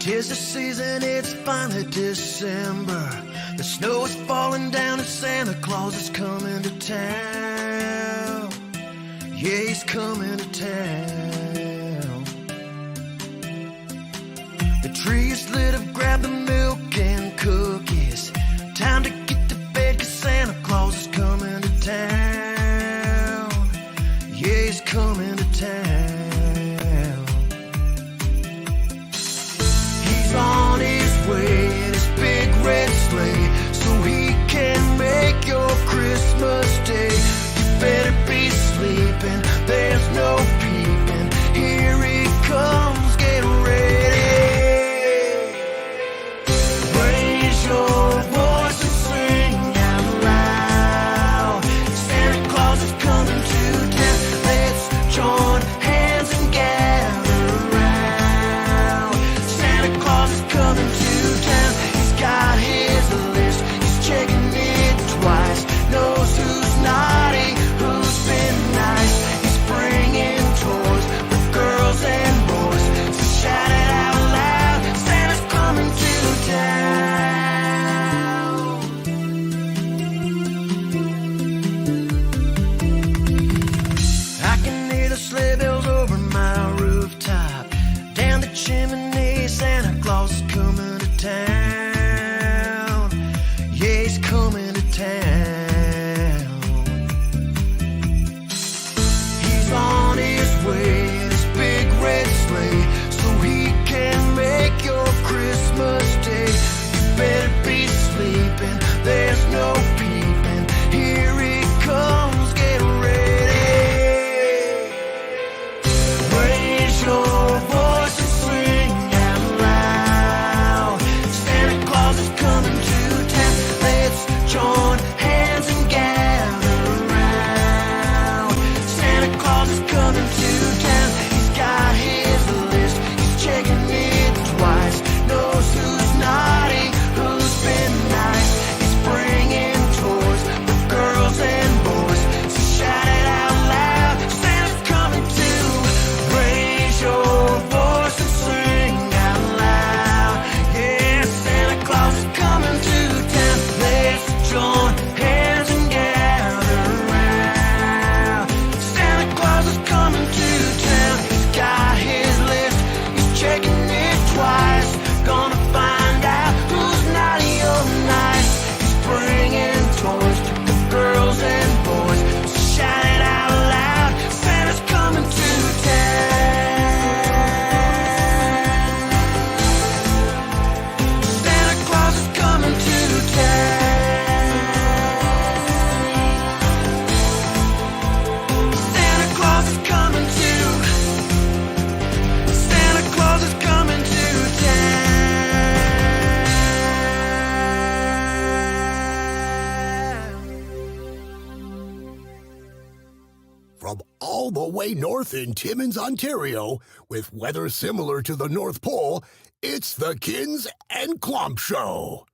'Tis the season, it's finally December. The snow is falling down and Santa Claus is coming to town. Yeah, he's coming to town. The tree is lit up, grab the milk and cookies. Time to get to bed, 'cause Santa Claus is coming to town. Yeah, he's coming to town. He's on his way in his big red sleigh, so he can make your Christmas day. You better be sleeping, there's no peeping. Here he comes, get ready. Raise your voice and sing out loud. Santa Claus is coming to town. Let's join hands and gather round. Santa Claus is coming to town. He's got his list, he's checking it twice. Knows who's naughty, who's been nice. He's bringing toys for girls and boys. So shout it out loud, Santa's coming to town. I can hear the sleigh bells over my rooftop. Down the chimney, Santa Claus is coming to town. Yeah, he's coming to town. He's on his way in his big red sleigh, so he can make your Christmas day. You better be sleeping, there's no peeping. Here he comes, get ready. Raise your voice and sing out loud. Santa Claus is coming to town. Let's join hands and gather round. Santa Claus is coming to town. He's got his list, he's checking it twice. Knows who's naughty, who's been nice. He's bringing toys for girls and boys. So shout it out loud, Santa's coming to. Raise your voice and sing out loud. Yeah, Santa Claus is coming to town. Let's join hands and gather round. Santa Claus is coming to town. He's got his list, he's checking it twice. Gonna find out who's naughty or nice. He's bringing toys to girls and boys. So shout it out loud, Santa's coming to town. Santa Claus is coming to town. Santa Claus is coming to. Santa Claus is coming to town. From all the way north in Timmins, Ontario, with weather similar to the North Pole, it's the KINZ and KLOMP Show.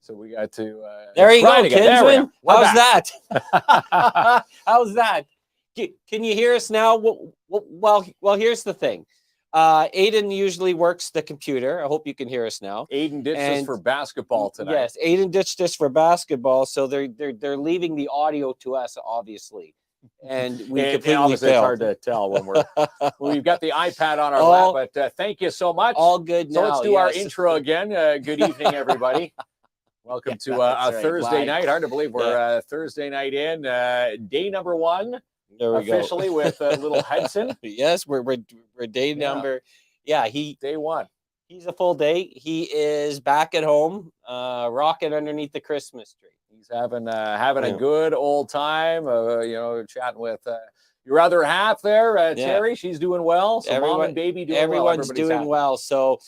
So we got to. There you go, Friday again. There we Kinsman. are. We're How's back. that? How's that? Can you hear us now? Well, here's the thing. Aiden usually works the computer. I hope you can hear us now. Aiden ditched us for basketball tonight. Yes, Aiden ditched us for basketball, so they're leaving the audio to us, obviously. And we completely obviously failed. it's hard to tell when we've got the iPad on our lap. But thank you so much. All good now. So let's do our intro again. Good evening, everybody. Welcome to that's a right, Thursday live. night. Hard to believe we're Thursday night in. Day number 1 There we officially go. with little Hudson. Yes, we're day number. Yeah, Day 1. he's a full day. He is back at home, rocking underneath the Christmas tree. He's having Yeah. a good old time. Chatting with your other half there, Terry. She's doing well. So mom and baby doing well. Everyone's Everybody's doing happy. well. So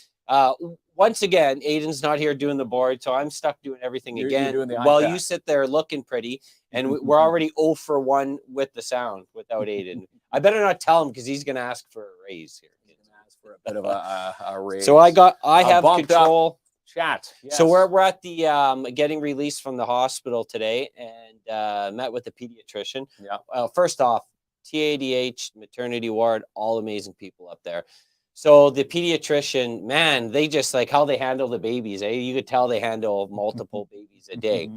once again, Aiden's not here doing the board, so I'm stuck doing everything You're again. doing the While iPad. you sit there looking pretty, and we're already 0 for 1 with the sound without Aiden. I better not tell him because he's going to ask for a raise here. He's gonna ask for a bit of a raise. So I have bumped up control. Chat. Yes. So we're at the getting released from the hospital today, and met with the pediatrician. Yeah. First off, TADH maternity ward, all amazing people up there. So the pediatrician, man, they just like how they handle the babies. You could tell they handle multiple babies a day.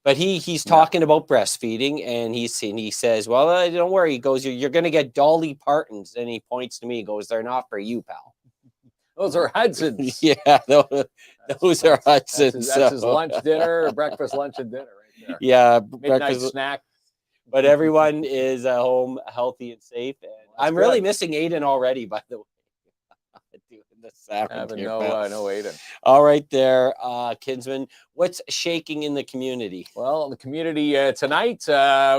But he's talking about breastfeeding, and he says, "Well, don't worry." He goes, "You're going to get Dolly Partons," and he points to me. He goes, "They're not for you, pal." Those are Hudson's. Yeah, those are Hudson's. That's his lunch, dinner, breakfast, lunch, and dinner right there. Yeah, Midnight breakfast. snack. But everyone is at home, healthy and safe. And I'm really missing Aiden already, by the way. Doing the sound Having here, no pal. Aiden. All right there, Kinsman. What's shaking in the community? Well, the community tonight,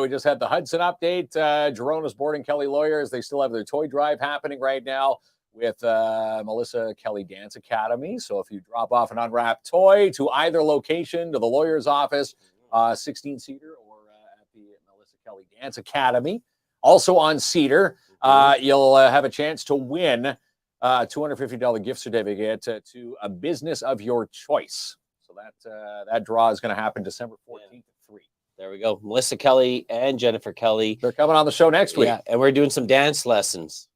we just had the Hudson update. Gerona's Boarding Kelly Lawyers, they still have their toy drive happening right now with Melissa Kelly Dance Academy. So if you drop off an unwrapped toy to either location, to the lawyer's office, 16-seater, or at the Melissa Kelly Dance Academy, also on Cedar, you'll have a chance to win a $250 gift certificate to a business of your choice. So that draw is going to happen December 14th at 3. There we go. Melissa Kelly and Jennifer Kelly. They're coming on the show next week. Yeah, and we're doing some dance lessons.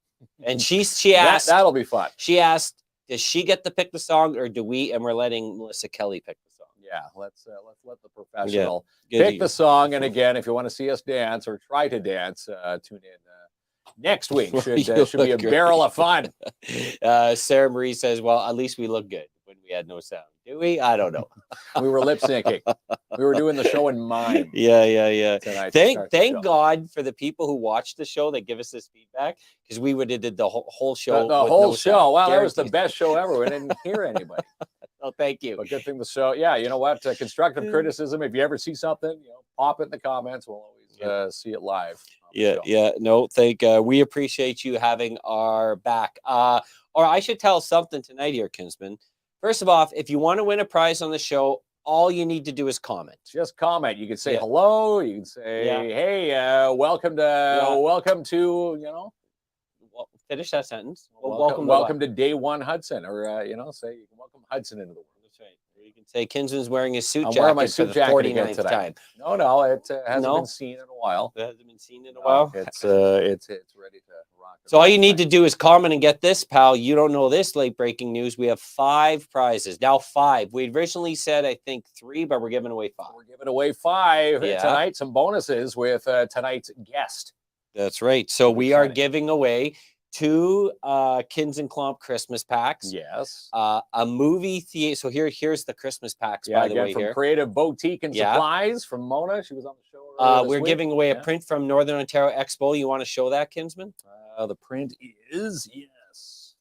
And she asked, that'll be fun. She asked, does she get to pick the song, or do we? And we're letting Melissa Kelly pick the song. Yeah, let's let the professional Good pick the song. And again, if you want to see us dance or try to dance, tune in next week. Should be a barrel of fun. Sarah Marie says, "Well, at least we look good when we had no sound. Do we? I don't know. We were lip syncing. We were doing the show in mime. Yeah. Tonight Thank God for the people who watch the show that give us this feedback, because we would have did the whole show. The with whole no show. sound. Wow, that was the Guaranteed. best show ever. We didn't hear anybody. Oh, thank you. But good thing the show. Yeah, you know what? Constructive criticism. If you ever see something, pop it in the comments. We'll always see it live. Yeah. No, we appreciate you having our back. Or I should tell something tonight here, Kinsman. First of all, if you want to win a prize on the show, all you need to do is comment. Just comment. You can say hello. You can say, "Hey, welcome to Well, finish that sentence. welcome to day 1 Hudson," or say you can welcome Hudson into the world. That's right. Or you can say Kinsman's wearing his suit I'm jacket wearing my for suit the jacket again 49th today. time. No, it hasn't been seen in a while. That hasn't been seen in a while. It's ready to rock. So all you need to do is comment and get this, pal. You don't know this late breaking news. We have 5 prizes. Now 5. We originally said, I think 3, but we're giving away 5. We're giving away 5 Yeah. tonight. Some bonuses with tonight's guest. That's right. So we are exciting. giving away 2 KINZ and KLOMP Christmas packs. Yes. A movie theater. So here's the Christmas packs, by the again, way, from here. Creative Boutique and Yeah. Supplies from Mona. She was on the show earlier this We're week. giving away a print from Northern Ontario Expo. You want to show that, Kinsman? The print is, yes.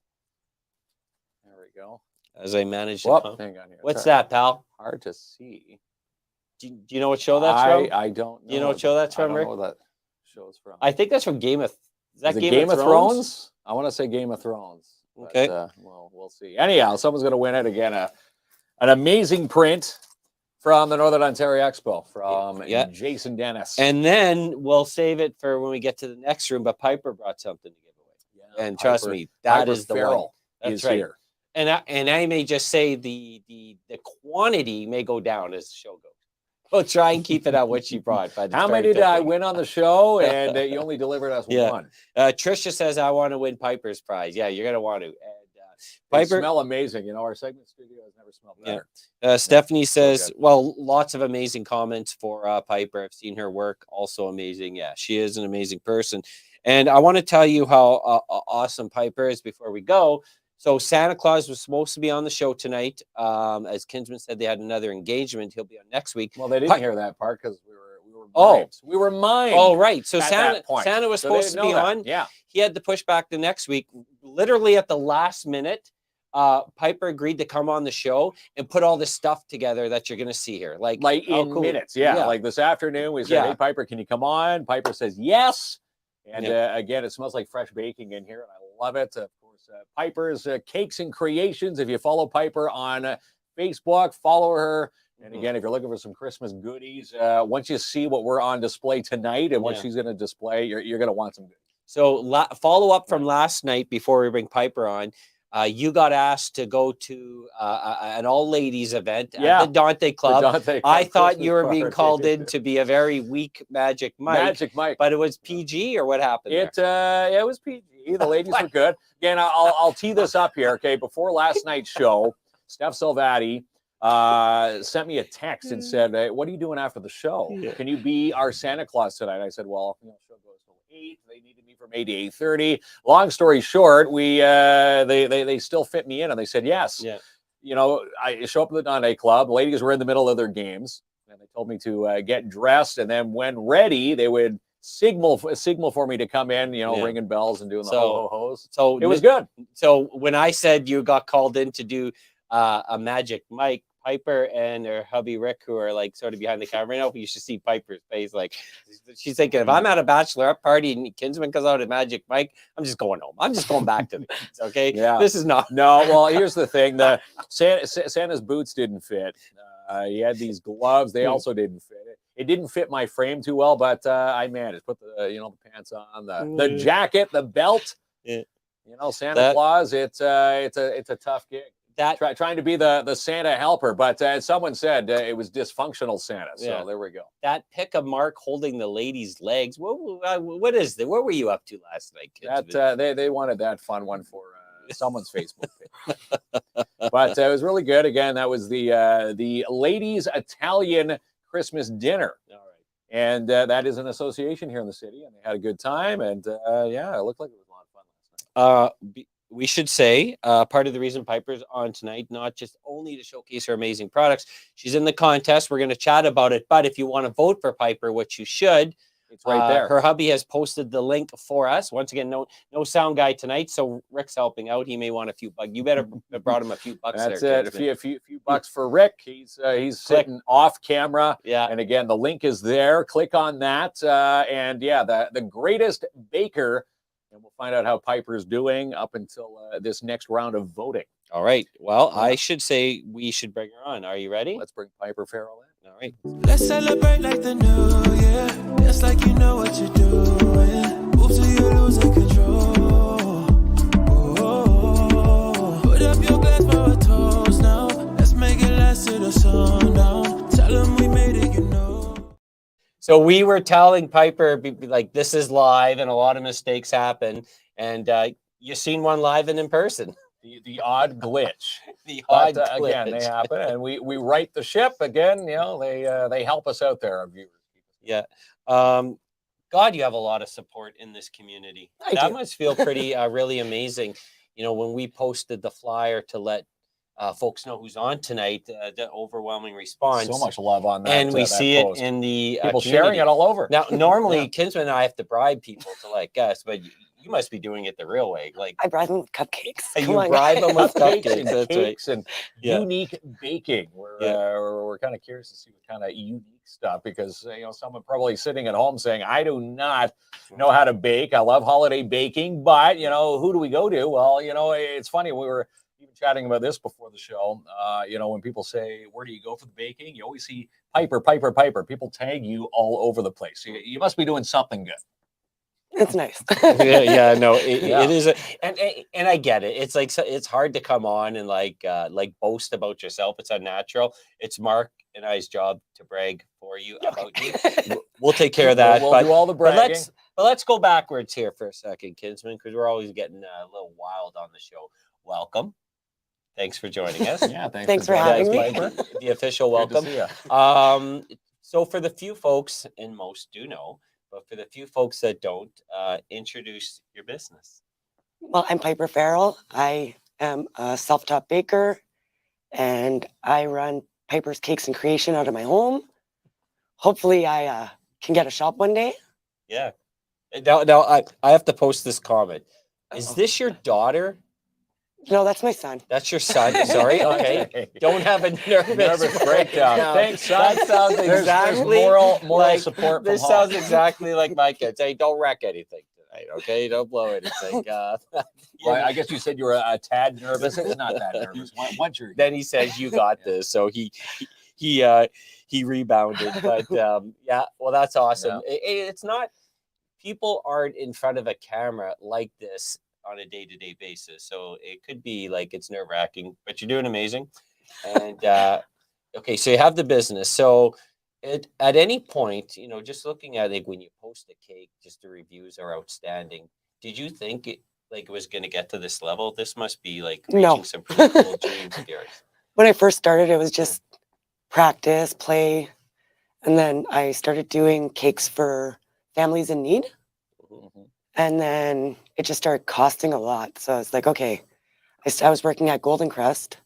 There we go. As I manage to Whoop, hang on here. What's Sorry. that, pal? Hard to see. Do you know what show that's from? I don't know. You know what show that's from, I Rick? don't know what that show's from. I think that's from Game of. Is that Is it Game of Thrones? I want to say Game of Thrones. But, Okay. well, we'll see. Anyhow, someone's going to win it again. An amazing print from the Northern Ontario Expo from Jason Dennis. And then we'll save it for when we get to the next room. But Piper brought something to give away. Yeah, And trust Piper- me, that Piper is the one. Farrell That's is right. here. And I may just say the quantity may go down as the show goes. We'll try and keep it at what she brought. But How many did I win on the show? And you only delivered us one. Tricia says, I want to win Piper's prize. Yeah, you're going to want to. And They Piper, smell amazing. Our segment studio has never smelled better. Stephanie says, good. well, lots of amazing comments for Piper. I've seen her work. Also amazing. Yeah, she is an amazing person. And I want to tell you how awesome Piper is before we go. So Santa Claus was supposed to be on the show tonight. As Kinsman said, they had another engagement. He'll be on next week. Well, they didn't hear that part because we were Oh. mimed. We were mimed. Oh, right. So at Santa that point. Santa was So they supposed to didn't be know that. on. Yeah. He had to push back to next week. Literally at the last minute, Piper agreed to come on the show and put all this stuff together that you're going to see here. Like how in cool. minutes. Yeah. Like this afternoon, we said, hey, Piper, can you come on? Piper says, yes. And again, it smells like fresh baking in here, and I love it. Of course, Piper's Cakes and Creations. If you follow Piper on Facebook, follow her. And again, if you're looking for some Christmas goodies, once you see what we're on display tonight and what she's going to display, you're going to want some goodies. So follow up from last night before we bring Piper on. You got asked to go to an all-ladies event at the Dante Club. I thought Christmas you were being party. called in to be a very weak Magic Mike. Magic Mike. But it was PG, or what happened there? It was PG. The ladies were good. Again, I'll tee this up here, okay? Before last night's show, Steph Salvati sent me a text and said, hey, what are you doing after the show? Can you be our Santa Claus tonight? I said, well, the show goes till 8. They needed me from 8 to 8:30. Long story short, they still fit me in, and they said yes. Yeah. I show up at the Dante Club. The ladies were in the middle of their games, and they told me to get dressed, and then when ready, they would signal for me to come in, ringing bells and doing the ho-ho-hos. So it was good. So when I said you got called in to do a Magic Mike, Piper and her hubby Rick, who are like sort of behind the camera right now, you should see Piper's face. Like she's thinking, if I'm at a bachelorette party and Kinsman comes out at Magic Mike, I'm just going home. I'm just going back to the kids. Okay. Yeah. This is not. No. Well, here's the thing: the Santa's boots didn't fit. He had these gloves; they also didn't fit. It didn't fit my frame too well, but I managed. Put the the pants on, the jacket, the belt. Yeah. Santa Claus. It's a tough gig. Trying to be the Santa helper, but as someone said, it was dysfunctional Santa. So there we go. That pic of Mark holding the lady's legs. What is that? What were you up to last night, kids? They wanted that fun one for someone's Facebook page, but it was really good. Again, that was the ladies' Italian Christmas dinner. All right, and that is an association here in the city, and they had a good time, and it looked like it was a lot of fun last night. We should say part of the reason Piper's on tonight, not just only to showcase her amazing products, she's in the contest. We're going to chat about it. But if you want to vote for Piper, which you should, it's right there. Her hubby has posted the link for us. Once again, no sound guy tonight, so Rick's helping out. He may want a few bucks. You better have brought him a few bucks. That's there, it. A few bucks for Rick. He's sitting off camera. Yeah. And again, the link is there. Click on that. The greatest baker. And we'll find out how Piper's doing up until this next round of voting. All right. Well, I should say we should bring her on. Are you ready? Let's bring Piper Farrell in. All right. Let's celebrate like the new year. Just like you know what you're doing. Move till you're losing control. Put up your glass for a toast now. Let's make it last to the sundown. Tell them we made it, So we were telling Piper, like, this is live and a lot of mistakes happen. And you've seen one live and in person. The odd glitch. Glitch. Again, they happen. And we right the ship. Again, they help us out there, our viewers. Yeah. God, you have a lot of support in this community. That must feel pretty, really amazing. When we posted the flyer to let folks know who's on tonight, the overwhelming response. So much love on that. And we see it in the people sharing it all over. Now, normally, Kinsman and I have to bribe people to like us, but you must be doing it the real way. Like I bribe them with cupcakes. You bribe them with cupcakes and cakes and unique baking. We're kind of curious to see what kind of unique stuff, because someone probably sitting at home saying, I do not know how to bake. I love holiday baking, but who do we go to? Well, it's funny, we were even chatting about this before the show. When people say, where do you go for the baking? You always see Piper. People tag you all over the place. You must be doing something good. It's nice. It is. And I get it. It's like, it's hard to come on and like boast about yourself. It's unnatural. It's Mark and I's job to brag for you about you. We'll take care of that. We'll do all the bragging. But let's go backwards here for a second, Kinsman, because we're always getting a little wild on the show. Welcome. Thanks for joining us. Yeah, thanks for having me. The official welcome. So for the few folks, and most do know, but for the few folks that don't, introduce your business. Well, I'm Piper Farrell. I am a self-taught baker, and I run Piper's Cakes and Creation out of my home. Hopefully, I can get a shop one day. Yeah. Now I have to post this comment. Is Uh-oh. this your daughter? No, that's my son. That's your son. Sorry. Okay. Don't have a nervous breakdown. Thanks, son. That sounds There's exactly moral like, support from This home. sounds exactly like my kids. Hey, don't wreck anything tonight. Okay, don't blow anything. Well, I guess you said you were a tad nervous. It's not that nervous. Once you're Then he says, "You got this." So he rebounded. But yeah, well, that's awesome. It's not. People aren't in front of a camera like this on a day-to-day basis, so it could be like it's nerve-wracking, but you're doing amazing. And okay, so you have the business. So at any point, just looking at it, when you post a cake, just the reviews are outstanding. Did you think it was going to get to this level? This must be like reaching No. some pretty cool dreams of yours. When I first started, it was just practice, play, and then I started doing cakes for families in need. Mhm. And then it just started costing a lot. So it's like, okay, I was working at Golden Crest,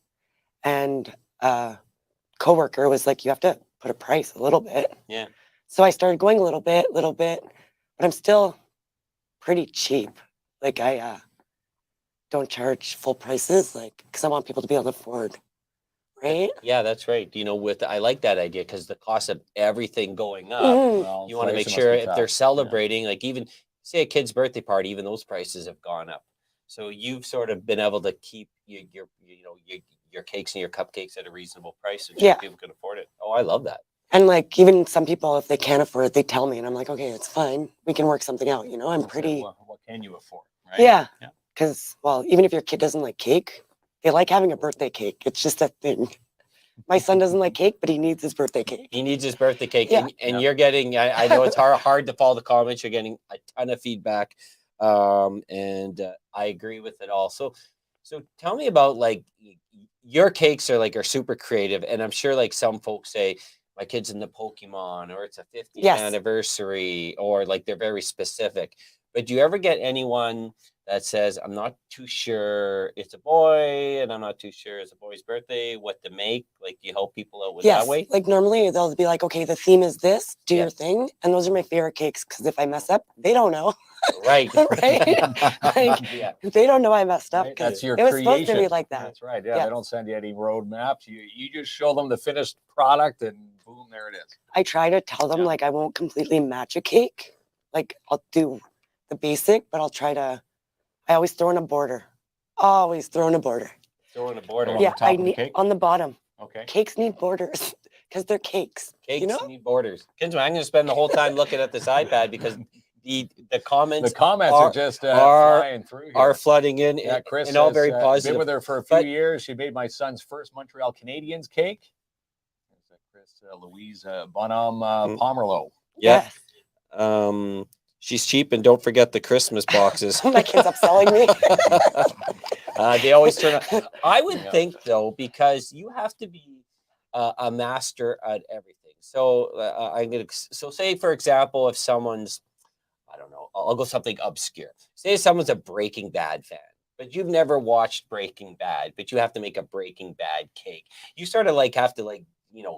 and a coworker was like, you have to put a price a little bit. Yeah. So I started going a little bit, but I'm still pretty cheap. Like I don't charge full prices, like, because I want people to be able to afford, right? Yeah, that's right. I like that idea because the cost of everything going up, Mhm. Well, you want to make inflation must sure be if tough. they're Yeah. celebrating, like even say a kid's birthday party, even those prices have gone up. So you've sort of been able to keep your cakes and your cupcakes at a reasonable price, so Yeah. people can afford it. Oh, I love that. And like even some people, if they can't afford it, they tell me, and I'm like, okay, it's fine. We can work something out. I'm Okay, pretty. What can you afford? Right? Yeah. Yeah. Because, well, even if your kid doesn't like cake, they like having a birthday cake. It's just a thing. My son doesn't like cake, but he needs his birthday cake. He needs his birthday cake, Yeah. and Yeah. you're getting. I know it's hard to follow the comments. You're getting a ton of feedback, and I agree with it all. So tell me about like your cakes are super creative, and I'm sure like some folks say my kid's into Pokemon or it's a 50th Yes. anniversary, or like they're very specific. But do you ever get anyone that says, I'm not too sure it's a boy and I'm not too sure it's a boy's birthday, what to make? Like, you help people out with Yes. that way? Like normally they'll be like, okay, the theme is this, do Yeah. your thing. And those are my favorite cakes because if I mess up, they don't know. Right. Right? Like, Yeah. they don't know I messed up Right, because that's your it was creation. supposed to be like that. That's right. Yeah, Yeah. they don't send you any roadmaps. You just show them the finished product, and boom, there it is. I try to tell them Yeah. like I won't completely match a cake. Like I'll do the basic, but I always throw in a border. Always throw in a border. Throw in a border. On Yeah, the top I of the need cake? on the bottom. Okay. Cakes need borders because they're cakes. Cakes need borders. Kinsman, I'm going to spend the whole time looking at this iPad because the comments The comments are- are just are- flying through here. are flooding in, Yeah, Chris and all says, very been positive. with her for a few But- years. She made my son's first Montreal Canadiens cake. There's Chris Louise Bonhomme Pomerleau. Yeah. Yes. She's cheap, and don't forget the Christmas boxes. My kid's upselling me. They always turn out. I would Yeah. think though, because you have to be a master at everything. So So say for example, if someone's, I don't know, I'll go something obscure. Say someone's a Breaking Bad fan, but you've never watched Breaking Bad, but you have to make a Breaking Bad cake. You sort of have to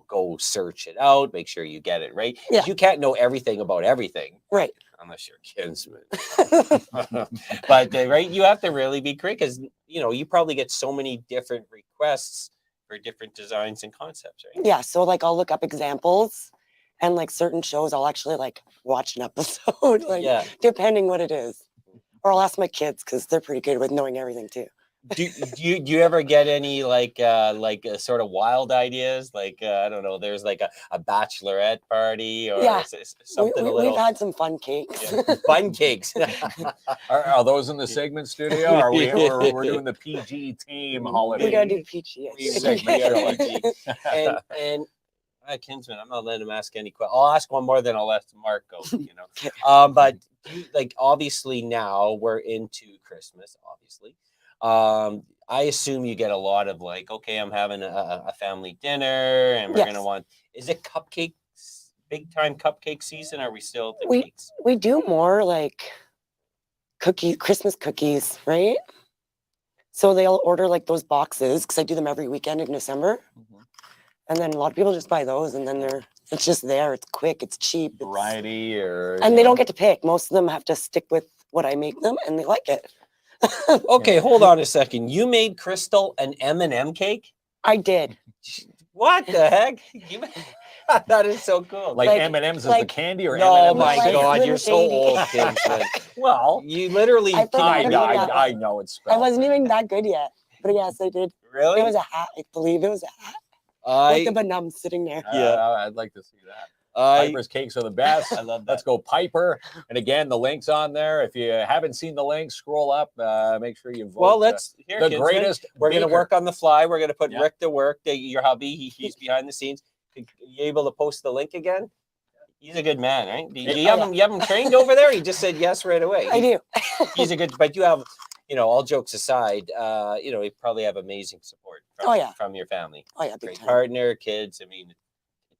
go search it out, make sure you get it right. 'Cause Yeah. you can't know everything about everything. Right. Unless you're a kinsman. But right, you have to really be great because you probably get so many different requests for different designs and concepts, right? Yeah. So like I'll look up examples and like certain shows I'll actually like watch an episode, like Yeah. depending what it is. Or I'll ask my kids because they're pretty good with knowing everything too. Do you ever get any sort of wild ideas? Like I don't know, there's like a bachelorette party or Yeah. something a We've little had some fun cakes. yeah, fun cakes. Are those in the segment studio? Or we're doing the PG team holiday? We gotta do peachy. Segment show. and Kinsman, I'm not letting him ask any questions. I'll ask one more, then I'll let Mark go. But obviously now we're into Christmas. Obviously, I assume you get a lot of like, okay, I'm having a family dinner, and we're Yes. gonna want. Is it cupcakes? Big time cupcake season? Are we still at the We- cakes? We do more like Christmas cookies, right? So they'll order like those boxes because I do them every weekend in December. And then a lot of people just buy those, and then it's just there. It's quick. It's cheap. Variety or And they don't get to pick. Most of them have to stick with what I make them, and they like it. Okay, hold on a second. You made Crystal an M&M cake? I did. What the heck? That is so cool. like like- M&M's is the like- candy or No, M&M's my is the singer? God, you're so Slim old, Shady. Kinsman. Well, You literally I forgot I, about that I one. know it's I spelled. wasn't even that good yet. But yes, I did. really. It was a hat. I believe it was a hat with the banum sitting there. Yeah. I'd like to see that. I Piper's cakes are the best. I love that. Let's go Piper. And again, the link's on there. If you haven't seen the link, scroll up. Make sure you vote. Well, let's here. the Kinsman, greatest. We're going to baker. work on the fly. We're going to put Yeah. Rick to work. Your hubby, he's behind the scenes. Are you able to post the link again? He's a good man, right? Do you have him? You have him trained over there? He just said yes right away. I do. He's a good. But you have, all jokes aside, you probably have amazing support. From, Oh, yeah. From your family. Oh, yeah, big Great time. partner, kids. I mean, it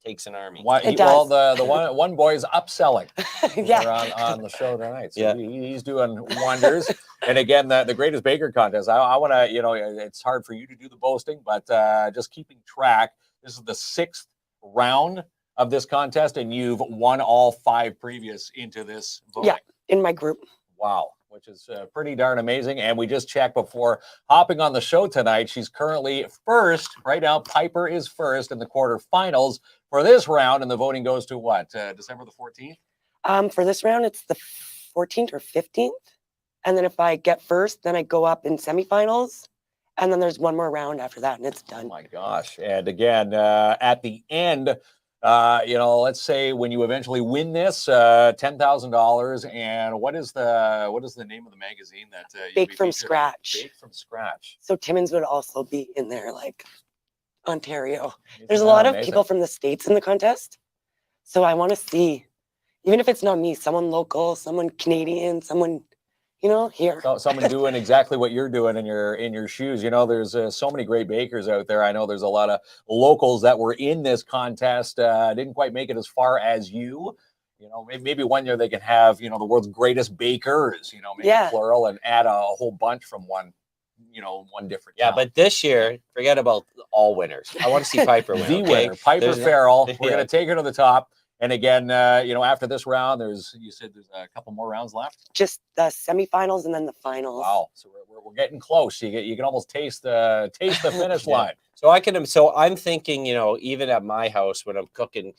takes an army. It Well, does. the one boy's upselling. Yeah. We're on the show tonight. So Yeah. he's doing wonders. And again, the greatest baker contest. I want to, it's hard for you to do the boasting, but just keeping track. This is the 6th round of this contest, and you've won all 5 previous into this voting. Yeah, in my group. Wow, which is pretty darn amazing. And we just checked before hopping on the show tonight. She's currently first. Right now, Piper is first in the quarterfinals for this round, and the voting goes to what? December the 14th? For this round, it's the 14th or 15th. And then if I get first, then I go up in semifinals. And then there's one more round after that, and it's Oh done. my gosh. And again, at the end, let's say when you eventually win this, $10,000. And what is the name of the magazine that you'll Bake be from featured in? scratch. Bake from scratch. So Timmins would also be in there, like Ontario. Isn't There's a that lot of amazing? people from the States in the contest. So I want to see, even if it's not me, someone local, someone Canadian, someone, here. So, someone doing exactly what you're doing in your shoes. There's so many great bakers out there. I know there's a lot of locals that were in this contest, didn't quite make it as far as you. Maybe one year they can have the world's greatest bakers. Maybe Yeah. plural, and add a whole bunch from one different. Yeah, town. but this year, forget about all winners. I want to see Piper win. the okay? winner, Piper There's- Farrell. We're yeah. gonna take her to the top. And again, after this round, you said there's a couple more rounds left. Just the semifinals and then the finals. Wow, so we're getting close. You can almost taste the finish Yeah. line. So I'm thinking, even at my house when I'm cooking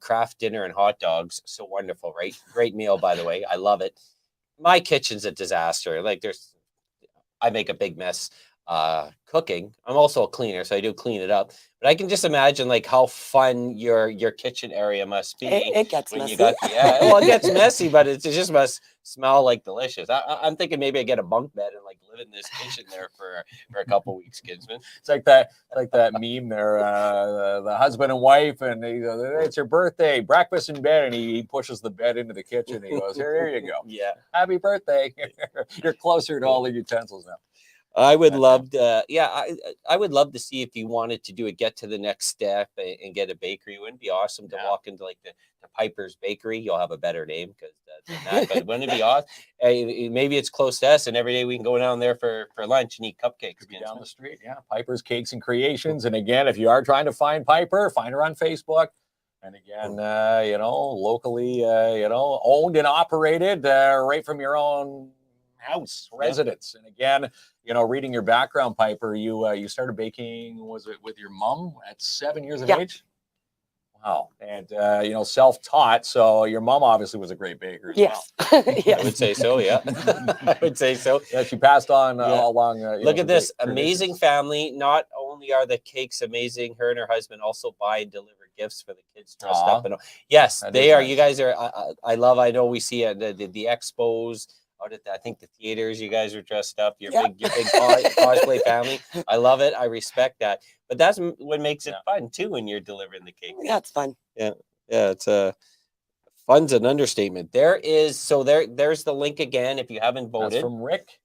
craft dinner and hot dogs, so wonderful, right? Great meal, by the way. I love it. My kitchen's a disaster. Like I make a big mess cooking. I'm also a cleaner, so I do clean it up. But I can just imagine like how fun your kitchen area must be. It gets when messy. you got well, it gets messy, but it just must smell like delicious. I'm thinking maybe I get a bunk bed and like live in this kitchen there for a couple weeks, Kinsman. It's like that meme there, the husband and wife, and he goes, "It's your birthday, breakfast in bed," and he pushes the bed into the kitchen. And he goes, "Here you go, Yeah, happy birthday." You're closer to all the utensils now. I would love to. I would love to see if you wanted to get to the next step and get a bakery. Wouldn't it be awesome to walk into like the Piper's Bakery? You'll have a better name because than that. But wouldn't it be awesome? Maybe it's close to us, and every day we can go down there for lunch and eat cupcakes. Could be down the street. Yeah, Piper's Cakes and Creations. And again, if you are trying to find Piper, find her on Facebook. And again, locally, owned and operated right from your own house residence. And again, reading your background, Piper, you started baking, was it with your mom at 7 years of Yeah. age? Wow. And self-taught, so your mom obviously was a great baker as Yes. I would yes. say so. Yeah, I would say so. well. Yeah, she passed on Yeah. along. Look the at this great amazing traditions. family. Not only are the cakes amazing, her and her husband also buy and deliver gifts for the kids dressed Aw. up. And yes, That they is are. nice. You guys are. I know we see at the expos. Out at I think the theaters, you guys are dressed up. Your Yeah. big cosplay family. I love it. I respect that. But that's what makes it fun too when you're delivering the cake. Yeah, it's fun. Yeah, it's fun's an understatement. There's the link again. If you haven't That's voted, from Rick.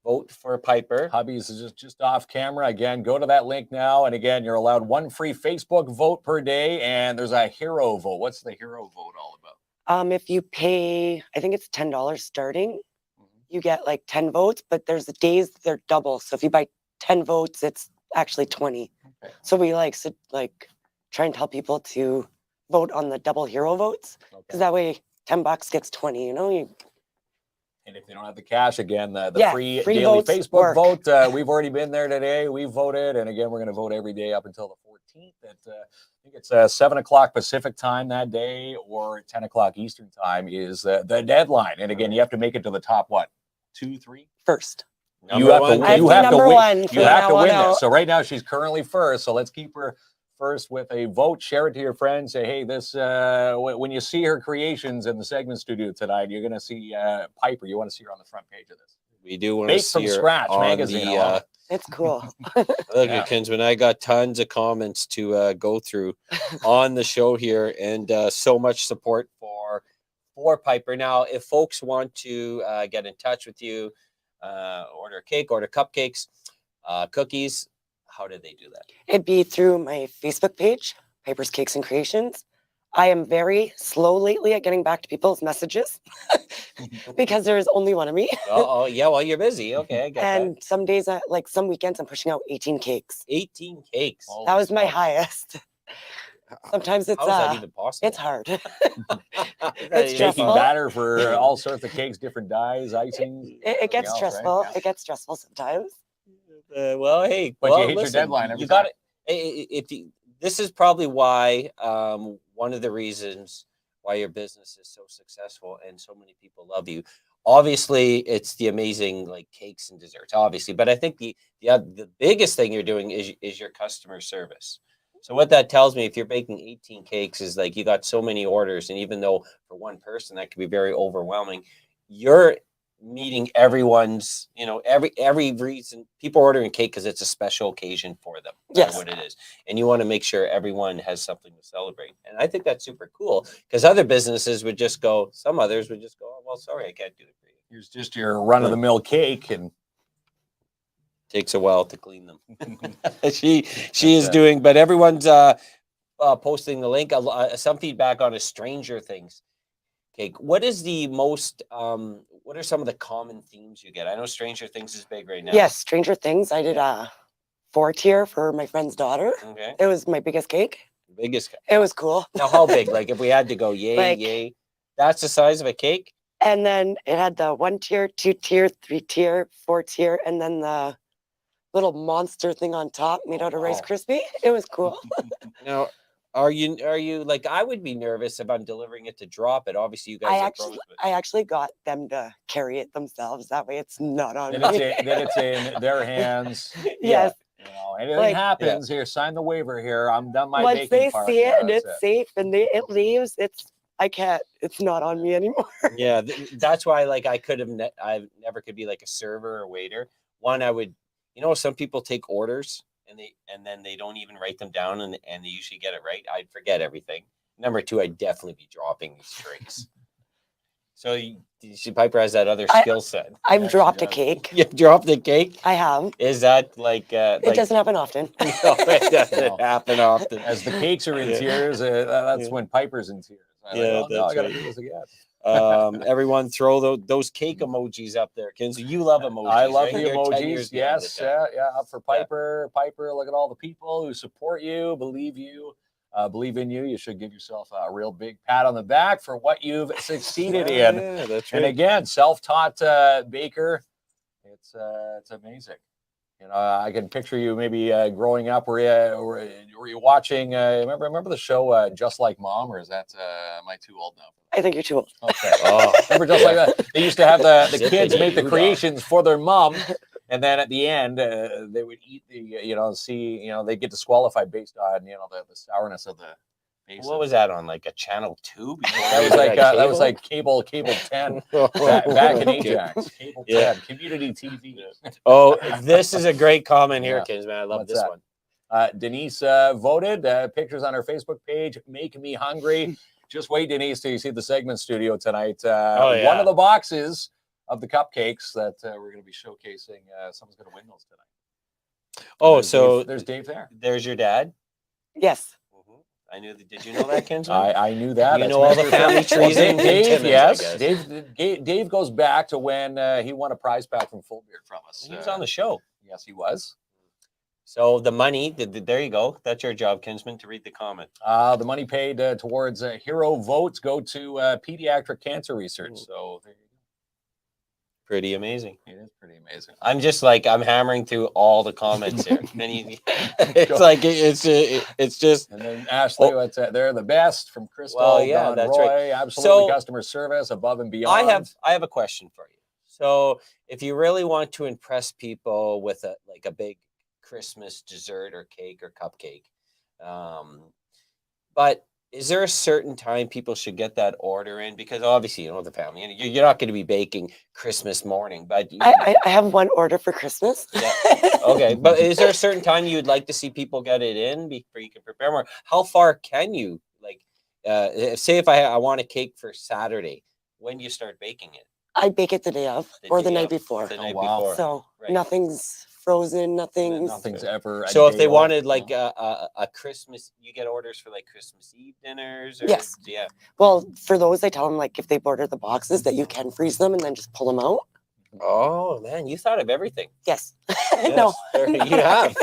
vote for Piper. Hubby's is just off camera. Again, go to that link now. And again, you're allowed one free Facebook vote per day. And there's a hero vote. What's the hero vote all about? If you pay, I think it's $10 starting, you get like 10 votes, but there's the days they're double. So if you buy 10 votes, it's actually 20. Okay. So we like try and tell people to vote on the double hero votes, because Okay. that way $10 gets 20. You know, And if they don't have the cash, again, the Yeah, free free daily votes Facebook work. vote. We've already been there today. We've voted. And again, we're going to vote every day up until the 14th. I think it's 7 o'clock Pacific time that day, or 10 o'clock Eastern time is the deadline. And again, you have to make it to the top, what, 2, 3? first. You have to, I have you to have to number win. one You from have now to on win this. out. So right now she's currently first. So let's keep her first with a vote. Share it to your friends. Say, hey, this when you see her creations in the segment studio tonight, you're going to see Piper. You want to see her on the front page of this. We do want to Baked see from her Scratch on magazine. I love the. it. It's cool. Look Yeah. at Kinsman. I got tons of comments to go through on the show here, and so much support for Piper. Now, if folks want to get in touch with you, order a cake, order cupcakes, cookies, how did they do that? It'd be through my Facebook page, Piper's Cakes and Creations. I am very slow lately at getting back to people's messages because there is only one of me. Oh, yeah. Well, you're busy. Okay, I get And some days, like some weekends, I'm pushing out 18 cakes. that. 18 cakes. Holy That was my smokes. highest. Sometimes it's How is that even possible? it's hard. It's It's Making stressful. batter for all sorts of cakes, different dyes, icing. It gets else, right? stressful. Yeah. It gets stressful sometimes. Well, hey, But well, you hit your listen, deadline every you got time. it. This is probably why one of the reasons why your business is so successful and so many people love you. Obviously, it's the amazing like cakes and desserts, obviously, but I think the biggest thing you're doing is your customer service. So what that tells me, if you're baking 18 cakes, is like you got so many orders, and even though for one person that could be very overwhelming, you're meeting everyone's, every reason people are ordering cake because it's a special occasion for them. That's Yes. what it is. And you want to make sure everyone has something to celebrate. And I think that's super cool, because other businesses would just go, some others would just go, oh, well, sorry, I can't do it for you. Here's just your run of the mill cake, and Takes a while to clean them. she is doing, but everyone's posting the link. Some feedback on a Stranger Things cake. What is the most what are some of the common themes you get? I know Stranger Things is big right now. Yes, Stranger Things. I did a 4-tier for my friend's daughter. Okay. It was my biggest cake. Biggest. It was cool. Now, how big? Like if we had to go, yay, Like- yay. That's the size of a cake? And then it had the 1-tier, 2-tier, 3-tier, 4-tier, and then the little monster thing on top made out of Rice Oh. Krispie. It was cool. Now, are you like, I would be nervous if I'm delivering it to drop it. Obviously, you guys I are actually, pros, but I actually got them to carry it themselves. That way, it's not on then me. it's in their hands. Yes. Anything Like- happens here, sign the waiver here. I'm done my Once baking they part. see it Yeah, and that's it's safe and it leaves, I can't. It's not on me anymore. yeah, that's why like I could have I never could be like a server or waiter. One, I would, some people take orders and then they don't even write them down and they usually get it right. I'd forget everything. Number two, I'd definitely be dropping these trays. So you see, Piper has that other skill set. I've Yes, dropped she a does. cake. You drop the cake. I have. Is that like? It doesn't happen often. No, it doesn't happen often. As the cakes are in Yeah. tears, that's Yeah. when Piper's in tears. I'm Yeah, like, oh, no, I that's gotta right. do this again. Everyone throw those cake emojis up there, Kinsey. You love emojis. I love right? the You're 10 years emojis. behind Yes, it. yeah, up for Piper. Piper, look at all the people who support you, believe in you. You should give yourself a real big pat on the back for what you've succeeded in. Yeah, that's And right. again, self-taught baker. It's amazing. I can picture you maybe growing up. Were you watching? Remember the show Just Like Mom, or is that? Am I too old now? I think you're too old. Okay. Oh, Remember Just Like That? They used to have the Zip kids it, make the you creations for their mom, and then at the end they would eat they get disqualified based on the sourness of the base. what was that on? Like a channel 2? That was like cable 10 back in Ajax. Cable Yeah. 10, community TV. Oh, this is a great comment here, Yeah. Kinsman. I love What's this that? one. Denise voted. Pictures on her Facebook page make me hungry. Just wait, Denise, till you see the segment studio tonight. yeah. One of the boxes of the cupcakes that we're going to be showcasing. Someone's going to win those tonight. Oh, There's so Dave there. there's your dad. Yes. I knew that. Did you know that, Kinsman? I knew that. You That's know all the Mr. family trees in Dave, Timmins, I yes. guess. Dave goes back to when he won a prize pack from Full Beard from us. He was on the show. Yes, he was. So the money, there you go. That's your job, Kinsman, to read the comment. The money paid towards hero votes go to pediatric cancer research. Ooh. So there you go. Pretty amazing. It is pretty amazing. I'm just like, I'm hammering through all the comments here. And it's like, it's just. And then Ashley, they're the best from Crystal, Well, yeah, Don that's Roy, right. absolutely So, customer service above and beyond. I have a question for you. So if you really want to impress people with a big Christmas dessert or cake or cupcake, but is there a certain time people should get that order in? Because obviously, you know, the family, and you're not going to be baking Christmas morning, but I have one order for Christmas. yeah. Okay, but is there a certain time you'd like to see people get it in before you can prepare more? How far can you, like, say if I want a cake for Saturday, when do you start baking it? I bake it the day of or the night before. The night wow. before. So Right. nothing's frozen, nothing's ever. a So if day they old. wanted like a Christmas, you get orders for like Christmas Eve dinners? Or, Yes. Yeah. Well, for those, I tell them like if they order the boxes that you can freeze them and then just pull them out. Oh man, you thought of everything. Yes. Yes, No. you have.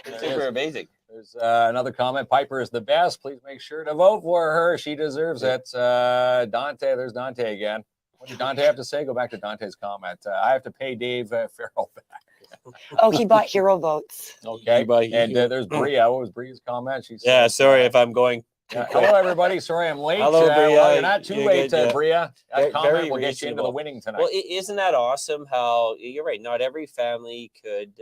There Super is. amazing. There's another comment. Piper is the best. Please make sure to vote for her. She deserves it. Dante, there's Dante again. What did Dante have to say? Go back to Dante's comment. I have to pay Dave Farrell back. Oh, he bought hero votes. Okay. He- And there's Bria. What was Bria's comment? She Yeah, said, sorry if I'm going. yeah, hello, everybody. Sorry I'm late. Hello, Bria. Well, you're not too You're late, good, yeah. Bria. That Very comment will get you into the reasonable. winning tonight. Well, isn't that awesome? How you're right. Not every family could,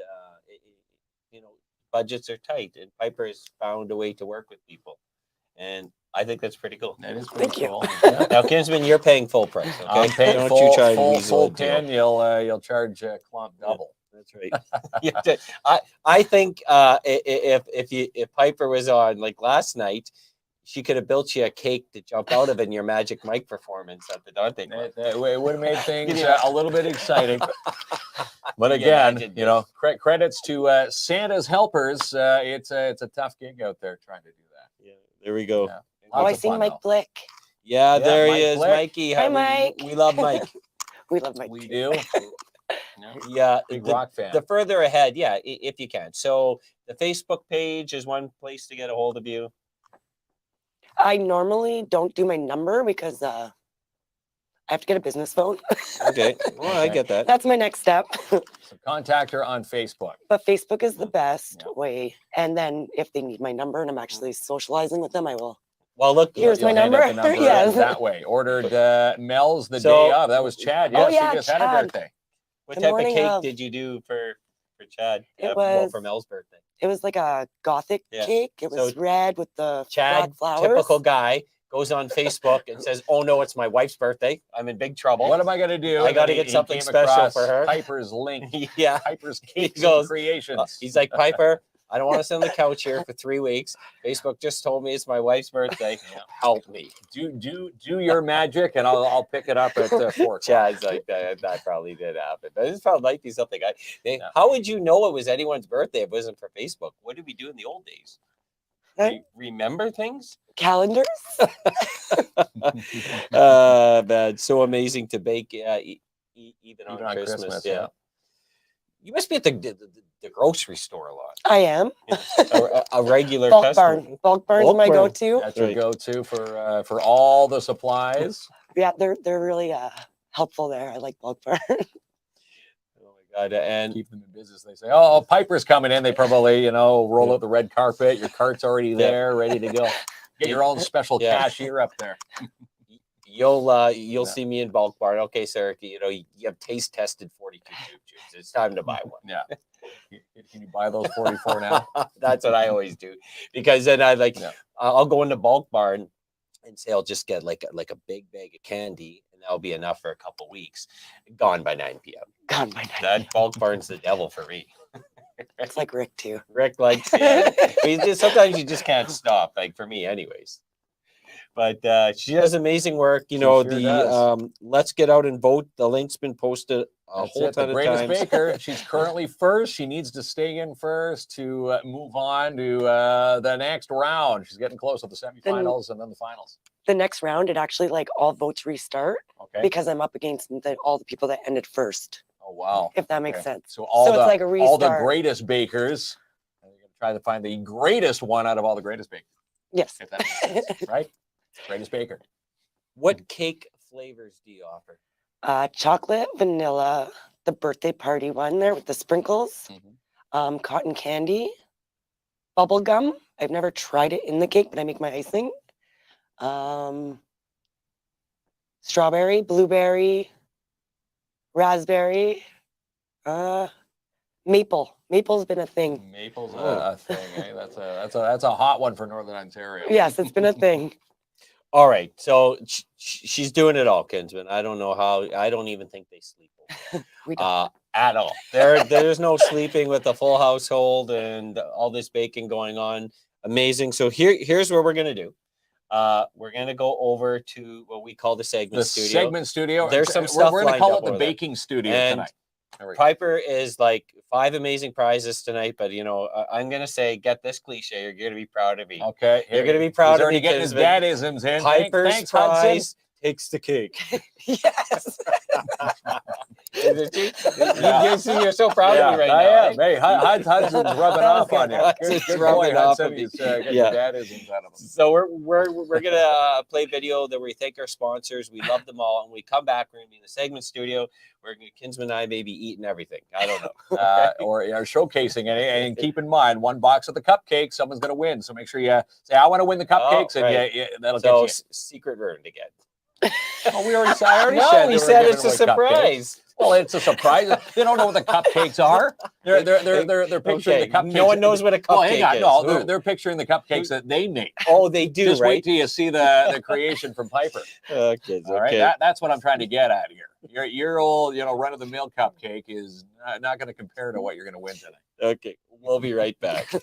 you know, budgets are tight, and Piper has found a way to work with people, and I think that's pretty cool. That is pretty Thank you. cool. Yeah. Now, Kinsman, you're paying full price. Okay, I'm paying don't full, you try to full, weasel full into it. pin. You'll charge Klomp double. That's right. I think if Piper was on like last night, she could have built you a cake to jump out of in your Magic Mike performance at the Dante Club. It would have made things Yeah. a little bit exciting. But Can you again, imagine you know, credits to Santa's helpers. It's a tough gig out there trying to do that. Yeah, there we go. Yeah. Oh, I Lots of see fun, Mike though. Blick. Yeah, Yeah, there Mike he is, Blick. Mikey. Hi, We- Mike. We love Mike. We love Mike. We too. do. Yeah, Big the, rock fan. the further ahead, yeah, if you can. So the Facebook page is one place to get a hold of you. I normally don't do my number because I have to get a business phone. Okay, well, I Okay. get that. That's my next step. So contact her on Facebook. But Facebook is the best Yeah. way. And then if they need my number and I'm actually socializing with them, I will. Well, look, Here's my You'll hand out number. Yes. that way. Ordered Mel's the So- day of. That was Chad. Oh, Yes, yeah, she just had a Chad. birthday. what the type of morning cake of. did you do for Chad? It well, was- for Mel's birthday. It was like a gothic Yeah. cake. It was So red with the Chad, black flowers. typical guy, goes on Facebook and says, "Oh no, it's my wife's birthday. I'm in big trouble." What am I going to do? I And gotta then get he something came special across for her. Piper's link. Yeah, Piper's He Cakes goes, and Creations. he's like, Piper, I don't want to sit on the couch here for 3 weeks. Facebook just told me it's my wife's birthday. Help me. do your magic, and I'll pick it up at 4 o'clock. Chad's like, that probably did happen. But this probably might be something. Yeah. How would you know it was anyone's birthday if it wasn't for Facebook? What did we do in the old days? Remember things? Calendars. Man, so amazing to bake even on Christmas. Yeah. You must be at the grocery store a lot. I am. A regular Bulk customer. barn. Bulk barn's Bulk my barn. go-to. That's your Right. go-to for all the supplies. Yeah, they're really helpful there. I like bulk barn. Oh my God. And Keep them in business. They say, "Oh, Piper's coming in." They probably, roll out the red carpet. Your cart's already there, ready to go. Get your own special Yeah. cashier up there. you'll see me in bulk barn. Okay, sir, you have taste tested 42 tubes. It's time to buy one. Yeah. Can you buy those 44 now? That's what I always do, because then Yeah. I'll go into bulk barn and say I'll just get like a big bag of candy, and that'll be enough for a couple weeks. Gone by 9 p.m. God, my night. That bulk barn's the devil for me. It's like Rick too. Rick likes it. Sometimes you just can't stop, like for me anyways. But she does amazing work. She sure does. Let's get out and vote. The link's been posted a That's whole it, the ton of greatest times. baker. She's currently first. She needs to stay in first to move on to the next round. She's getting close to the semifinals and then the finals. The next round, it actually like all votes restart Okay. because I'm up against all the people that ended first. Oh, wow. If that makes Okay. sense. So all So the it's like a all the restart. greatest bakers. And you're gonna try to find the greatest one out of all the greatest bakers. Yes. If that makes sense, right? Greatest baker. What cake flavors do you offer? Chocolate, vanilla, the birthday party one there with the sprinkles, cotton candy, bubble gum. I've never tried it in the cake, but I make my icing. Strawberry, blueberry, raspberry, maple. Maple's been a thing. Maple's a thing. Eh? That's a hot one for Northern Ontario. Yes, it's been a thing. All right, so she's doing it all, Kinsman. I don't know how. I don't even think they sleep We don't. at all. There's no sleeping with the full household and all this baking going on. Amazing. So here's what we're gonna do. We're gonna go over to what we call the segment studio. Segment studio. There's some stuff We're gonna lined call up it the over there. baking studio And tonight. There we go. Piper is like 5 amazing prizes tonight, but I'm gonna say, get this cliche. You're gonna be proud of me. Okay. You're gonna be proud He's of already me, getting his Kinsman. dadisms in. Piper's Thanks, Hudson. prize takes the cake. Yes. You're so proud of me right I now. am. Hey, Hudson's rubbing off on you. Hudson's Good rubbing boy, off Hudson. on me. He's getting Yeah. the dadisms out of him. So we're gonna play video that we thank our sponsors. We love them all, and we come back. We're gonna be in the segment studio. We're gonna Kinsman and I maybe eating everything. I don't know. Or showcasing it. And keep in mind, one box of the cupcakes, someone's going to win. So make sure you say, I want to win the cupcakes. Oh, right. And that'll So get secret round again. you. Oh, I already said. No, that we we're said giving it's a away cupcakes. surprise. Well, it's a surprise. They don't know what the cupcakes are. They're picturing Okay, the cupcakes. no one knows what a Well, cupcake hang on. is. No, Who? they're picturing the cupcakes that they make. Oh, they do, Just right? wait till you see the creation from Piper. Okay, All right, that's what I'm trying to get at here. Your old, run-of-the-mill cupcake is not going to compare to what you're going to win tonight. Okay, we'll be right back.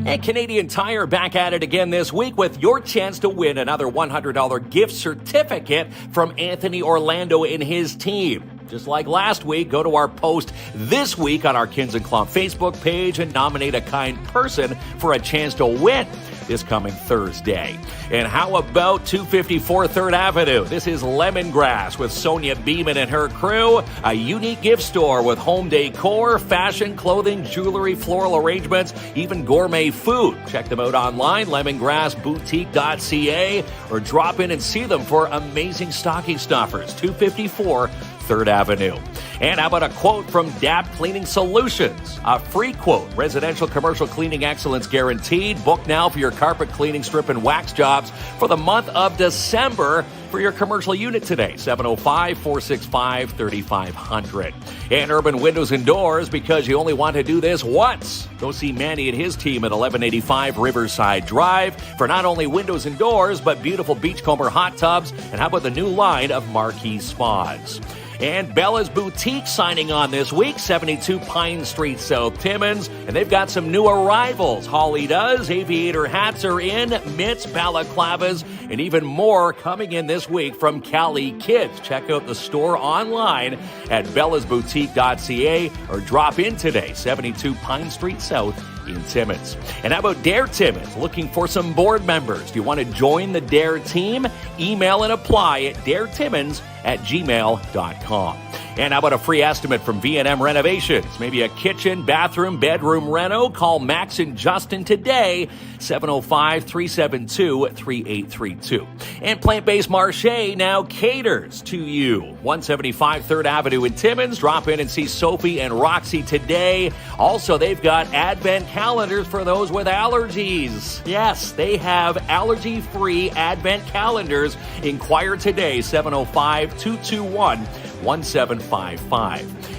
And Canadian Tire back at it again this week with your chance to win another $100 gift certificate from Anthony Orlando and his team. Just like last week, go to our post this week on our KINZ and KLOMP Facebook page and nominate a kind person for a chance to win this coming Thursday. And how about 254 3rd Avenue? This is Lemongrass with Sonia Beeman and her crew, a unique gift store with home decor, fashion, clothing, jewelry, floral arrangements, even gourmet food. Check them out online, lemongrassboutique.ca, or drop in and see them for amazing stocking stuffers, 254 3rd Avenue. And how about a quote from DAP Cleaning Solutions? A free quote. Residential commercial cleaning excellence guaranteed. Book now for your carpet cleaning, strip, and wax jobs for the month of December for your commercial unit today. 705-465-3500. And Urban Windows and Doors, because you only want to do this once. Go see Manny and his team at 1185 Riverside Drive for not only windows and doors, but beautiful beachcomber hot tubs. And how about the new line of marquee spas? And Bella's Boutique signing on this week, 72 Pine Street, South Timmins. And they've got some new arrivals. Holly does. Aviator hats are in, mitts, balaclavas, and even more coming in this week from Cali Kids. Check out the store online at bellasboutique.ca or drop in today, 72 Pine Street South in Timmins. And how about Dare Timmins? Looking for some board members. Do you want to join the Dare team? Email and apply at daretimmins@gmail.com. And how about a free estimate from V&M Renovations? Maybe a kitchen, bathroom, bedroom reno? Call Max and Justin today, 705-372-3832. And Plant-Based Marché now caters to you. 175 3rd Avenue in Timmins. Drop in and see Sophie and Roxy today. Also, they've got Advent calendars for those with allergies. Yes, they have allergy-free Advent calendars. Inquire today, 705-221-1755.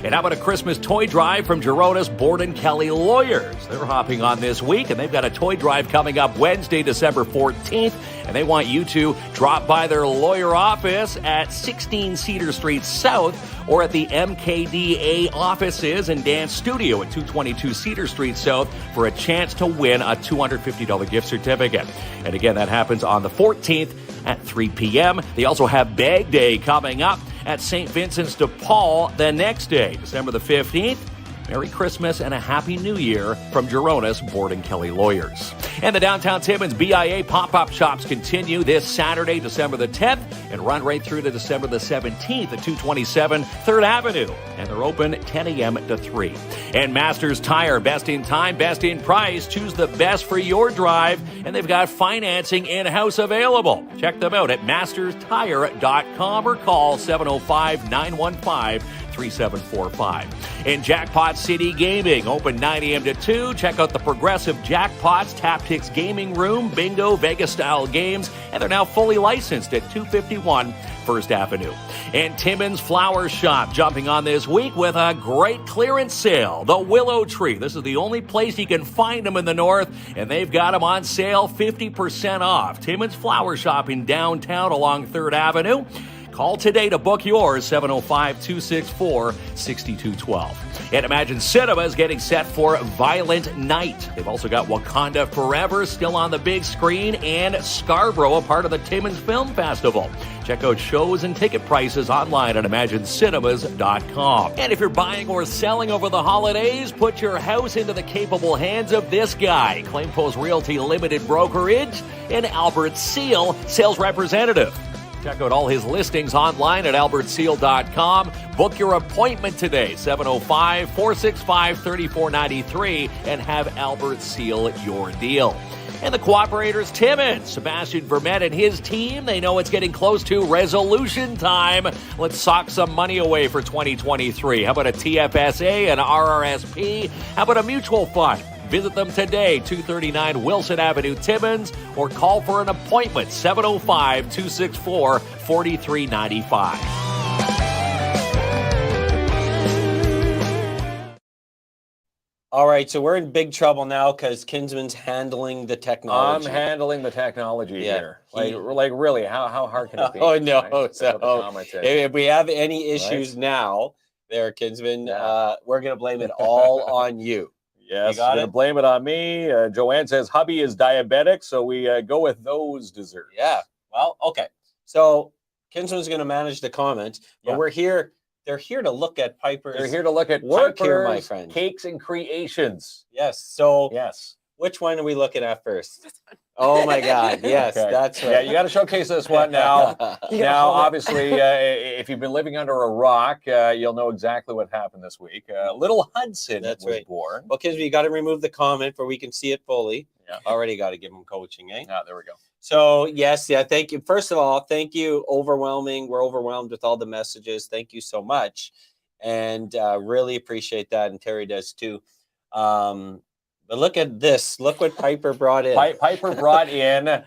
And how about a Christmas toy drive from Gerona's Borden Kelly Lawyers? They're hopping on this week, and they've got a toy drive coming up Wednesday, December 14th, and they want you to drop by their lawyer office at 16 Cedar Street South or at the MKDA offices and dance studio at 222 Cedar Street South for a chance to win a $250 gift certificate. And again, that happens on the 14th at 3 p.m. They also have Bag Day coming up at St. Vincent's de Paul the next day, December the 15th. Merry Christmas and a Happy New Year from Girona's Borden Kelly Lawyers. And the downtown Timmins BIA pop-up shops continue this Saturday, December the 10th, and run right through to December the 17th at 227 3rd Avenue. And they're open 10 a.m. to 3. And Masters Tire, best in time, best in price. Choose the best for your drive, and they've got financing in-house available. Check them out at masterstire.com or call 705-915-3745. In Jackpot City Gaming, open 9 a.m. to 2. Check out the Progressive Jackpots, Taptics Gaming Room, Bingo, Vegas-style games, and they're now fully licensed at 251 First Avenue. And Timmins Flower Shop jumping on this week with a great clearance sale. The Willow Tree. This is the only place you can find them in the north, and they've got them on sale 50% off. Timmins Flower Shop in downtown along 3rd Avenue. Call today to book yours, 705-264-6212. And Imagine Cinema is getting set for Violent Night. They've also got Wakanda Forever still on the big screen and Scarborough, a part of the Timmins Film Festival. Check out shows and ticket prices online at imaginecinemas.com. And if you're buying or selling over the holidays, put your house into the capable hands of this guy, Claim Post Realty Limited Brokerage and Albert Seal, sales representative. Check out all his listings online at albertseal.com. Book your appointment today, 705-465-3493, and have Albert Seal your deal. And the Cooperators Timmins, Sebastian Vermette and his team, they know it's getting close to resolution time. Let's sock some money away for 2023. How about a TFSA, an RRSP? How about a mutual fund? Visit them today, 239 Wilson Avenue, Timmins, or call for an appointment, 705-264-4395. All right, so we're in big trouble now because Kinsman's handling the technology. I'm handling the technology here. Like really, how hard can it be? Oh, no. Right? So if we have any issues now there, Kinsman, we're going to blame it all on you. Yes, got gonna it? blame it on me. Joanne says hubby is diabetic, so we go with those desserts. Yeah. Well, okay. So Kinsman's going to manage the comments, but we're here. They're here to look at Piper's. They're here to look at work Piper's here, my friend. Cakes and Creations. Yes. So Yes. which one are we looking at first? Oh my God! Yes, Okay. that's right. Yeah, you got to showcase this one now. You gotta Now, hold it. obviously, if you've been living under a rock, you'll know exactly what happened this week. Little Hudson That's was right. born. Well, Kinsman, you got to remove the comment for we can see it fully. Yeah. Already got to give him coaching, eh? Ah, there we go. So yes, thank you. First of all, thank you. Overwhelming. We're overwhelmed with all the messages. Thank you so much, and really appreciate that. And Terry does too. But look at this. Look what Piper brought in. Piper brought in a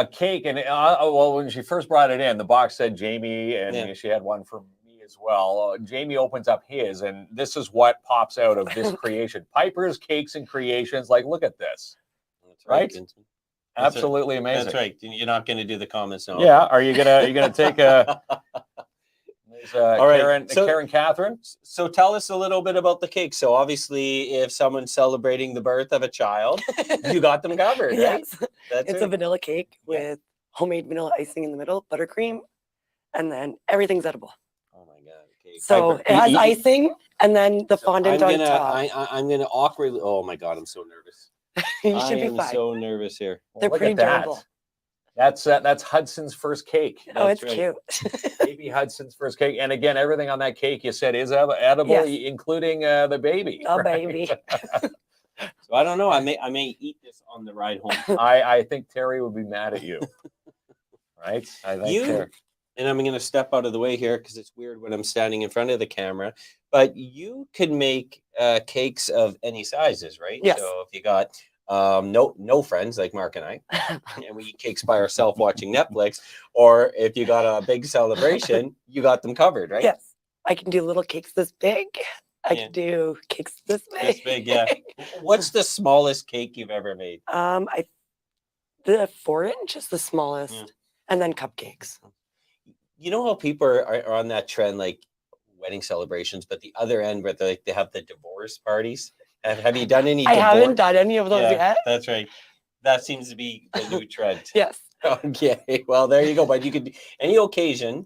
cake, and well, when she first brought it in, the box said Jamie, and she had one for me as well. Jamie opens up his, and this is what pops out of this creation: Piper's Cakes and Creations. Like, look at this. That's right. Right? Kinsman. Absolutely amazing. That's right. You're not going to do the comments now. Yeah. Are you gonna take a? All right. Karen Catherine. So tell us a little bit about the cake. So obviously, if someone's celebrating the birth of a child, you got them covered, right? Yes. That's It's it. a vanilla cake with homemade vanilla icing in the middle, buttercream, and then everything's edible. Oh my God. Okay. So Piper, it has you- icing and then the fondant on top. I'm gonna awkwardly. Oh my God, I'm so nervous. You should I be am fine. so nervous here. They're Look pretty at that. durable. That's Hudson's first cake. Oh, it's That's right. cute. Baby Hudson's first cake. And again, everything on that cake you said is edible, Yes. including the baby. Oh, right? baby. So I don't know. I may eat this on the ride home. I think Terry would be mad at you. Right? I think You and I'm going to step out of the way here because it's weird when I'm standing in front of the camera. But you can make cakes of any sizes, right? Yes. So if you got no friends like Mark and I, and we eat cakes by ourselves watching Netflix, or if you got a big celebration, you got them covered, right? Yes. I can do little cakes this big. I Yeah. can do cakes this big. This big, yeah. What's the smallest cake you've ever made? The 4-inch is the smallest, Yeah. and then cupcakes. You know how people are on that trend, like wedding celebrations, but the other end where they have the divorce parties. Have you done any? I haven't done any of those yet. That's right. That seems to be the new trend. Yes. Okay, well, there you go. But you could any occasion,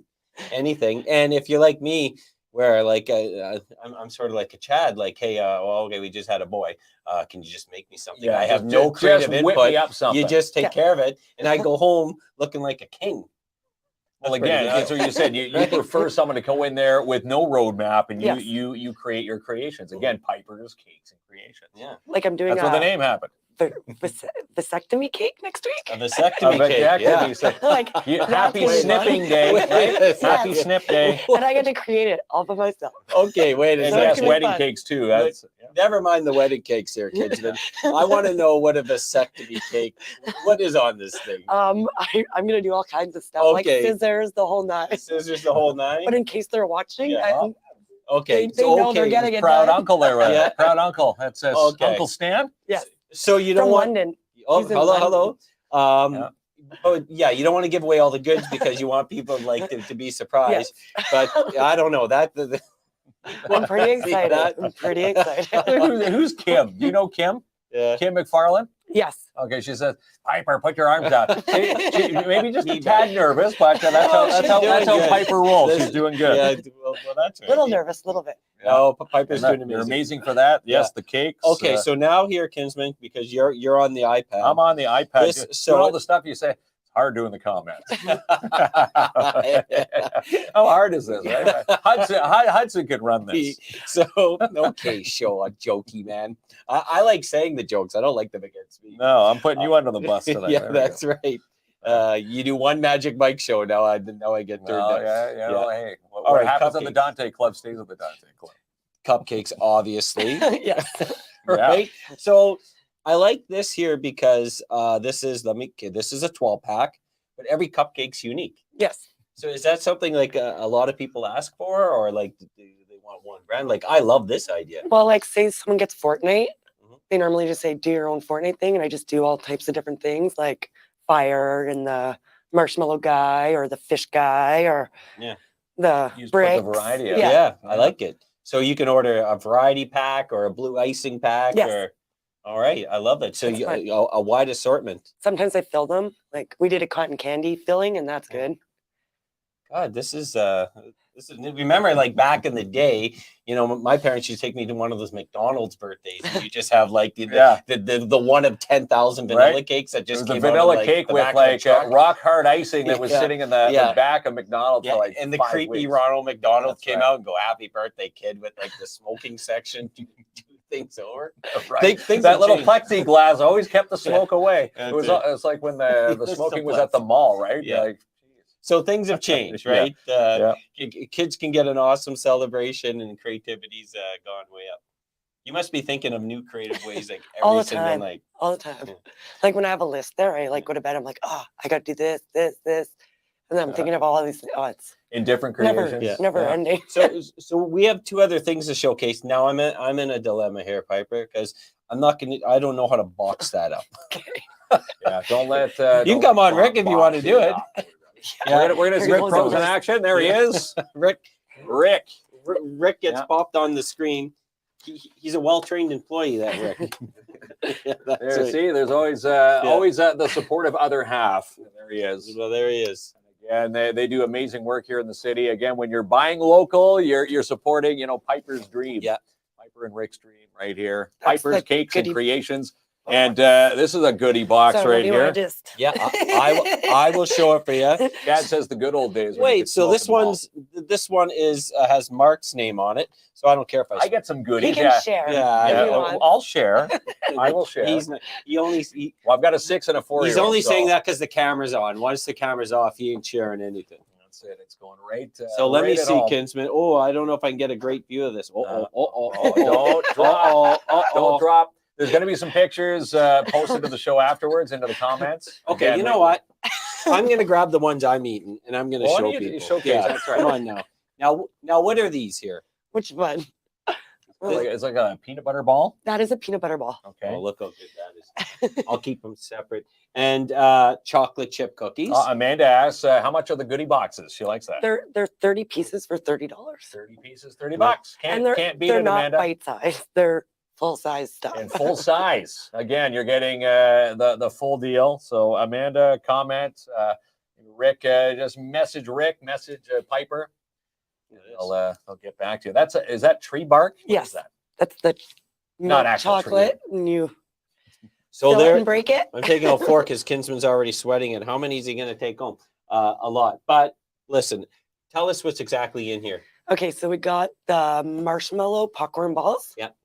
anything. And if you're like me, where like I'm sort of like a Chad, like, hey, well, okay, we just had a boy. Can you just make me something? Yeah, I have just- no just creative whip input. me up something. You just take Yeah. care of it, and I go home looking like a king. Well, That's pretty again, good. that's what you said. You Right? prefer someone to go in there with no roadmap, and Yes. you create your creations. Again, Piper's Cakes and Creations. Yeah, Like I'm doing That's where the a name happened. vasectomy cake next week. a vasectomy cake. Vasectomy, so- Like Happy that's gonna be snipping fun. day, right? Wait, Happy yes. snip day. And I get to create it all by myself. Okay, wait a And So yes, it's second. gonna be wedding fun. cakes too. That's Never mind the wedding cakes here, kids. But I want to know what a vasectomy cake. What is on this thing? I'm gonna do all kinds of stuff, like Okay. scissors, the whole nine. Scissors, the whole nine. But in case they're watching, Yeah. I, Okay, they know they're okay. getting it proud done. uncle there. Yeah. Proud uncle. That's Okay. Uncle Stan. Yes, So you don't from want. London. Oh, He's in hello. Yeah. Oh, yeah. You don't want to give away all the goods because you want people like to be surprised. But I don't know that. I'm pretty See excited. that? I'm pretty excited. Who's Kim? Do you know Kim? Yeah. Kim McFarland? Yes. Okay, she says, Piper, put your arms out. She maybe just a Need tad that. nervous, but that's Oh, she's how doing good. Piper rolls. This- She's doing good. Yeah. Well, that's right. Little nervous, a little bit. No, Piper's doing You're amazing. amazing for that. Yeah. Yes, the cakes. Okay, so now here, Kinsman, because you're on the iPad. I'm on the iPad. This- Doing so- all the stuff you say. It's hard doing the comments. How hard is this? Right? Hudson could run this. So okay, show a jokey man. I like saying the jokes. I don't like them against me. No, I'm putting you under the bus tonight. Yeah, There we that's right. You do one Magic Mike show. Now I get go. turned Well, down. yeah, well, hey, what All right, happens at the cupcakes. Dante Club stays at the Dante Club. Cupcakes, obviously. Yes. Right. So I like this here because this is this is a 12-pack, but every cupcake's unique. Yes. So is that something like a lot of people ask for, or like do they want one brand? Like I love this idea. Well, like say someone gets Fortnite, Mhm. they normally just say do your own Fortnite thing, and I just do all types of different things like fire and the marshmallow guy or the fish guy or Yeah. the You just put the bricks. variety out. Yeah, I like it. So you can order a variety pack or a blue icing pack. Yes. Or, all right, I love it. So That's you, fine. a wide assortment. Sometimes I fill them. Like we did a cotton candy filling, and that's good. God, this is remember like back in the day, you know, my parents used to take me to one of those McDonald's birthdays. And you just have like Yeah. the one of 10,000 vanilla Right. cakes that It just was a came out of, vanilla like, cake the with back of the like truck. rock hard icing that was Yeah. sitting in the Yeah. back of McDonald's Yeah, for like and the 5 creepy weeks. Ronald McDonald That's came right. out and go, "Happy birthday, kid!" with like the smoking section. Do things over. Right. Things That have little changed. plexiglass always kept the smoke away. That's It was it. it's like when the It's smoking the was at the mall, right? Yeah. Like, So things have changed, Yeah. right? Yeah. Kids can get an awesome celebration, and creativity's gone way up. You must be thinking of new creative ways like All every the single time. night. All the time. Yeah. Like when I have a list there, I like go to bed. I'm like, oh, I got to do this, and then I'm Yeah. thinking of all these. Oh, it's in different never, creations. Yeah. never Yeah. ending. So we have two other things to showcase. Now I'm in a dilemma here, Piper, because I don't know how to box that up. Yeah, don't let. You can come on, Rick, if you want to do it. We're gonna see Rick the pros in Rose. action. There he is. Rick Rick. gets Yeah. popped on the screen. He's a well-trained employee, that Rick. Yeah, that's There, right. see, there's always the supportive other half. There he is. Well, there he is. And they do amazing work here in the city. Again, when you're buying local, you're supporting, Piper's dream. Yeah. Piper and Rick's dream right here. That's Piper's the Cakes and goodie- Creations. And this is a goodie box So, right do you wanna here. Just Yeah, I will show it for you. Dad says the good old days. when you Wait, could so smoke this them all. one is has Mark's name on it, so I don't care if I get some he goodies. can Yeah, share. Yeah, if yeah, you want. I'll share. I will share. He's not, Well, I've got a 6 and a 4. he's only saying that because the camera's on. Once the camera's off, he ain't sharing anything. That's it. It's going right. So let me right at see, home. Kinsman. Oh, I don't know if I can get a great view of this. Don't drop. Don't drop. There's going to be some pictures posted to the show afterwards into the comments. Okay, Again, you know what? I'm gonna grab the ones I'm eating, and I'm gonna Why show don't you people. showcase? Yeah, That's right. come on now. Now, what are these here? Which one? It's like a peanut butter ball. That is a peanut butter ball. Okay. Oh, look how good that is. I'll keep them separate. And chocolate chip cookies. Amanda asks, how much are the goodie boxes? She likes that. They're 30 pieces for $30. 30 pieces, $30. And they're Can't beat they're it, not Amanda. bite size. They're full size stuff. And full size. Again, you're getting the full deal. So Amanda, comment. Rick, just message Rick, message Piper. They'll get back to you. Is that tree bark? What Yes. is that? That's the Not milk actual tree. chocolate. And you So fill it there, and break it. I'm taking out 4 because Kinsman's already sweating. And how many is he going to take home? A lot. But listen, tell us what's exactly in here. Okay, so we got the marshmallow popcorn balls. Yep.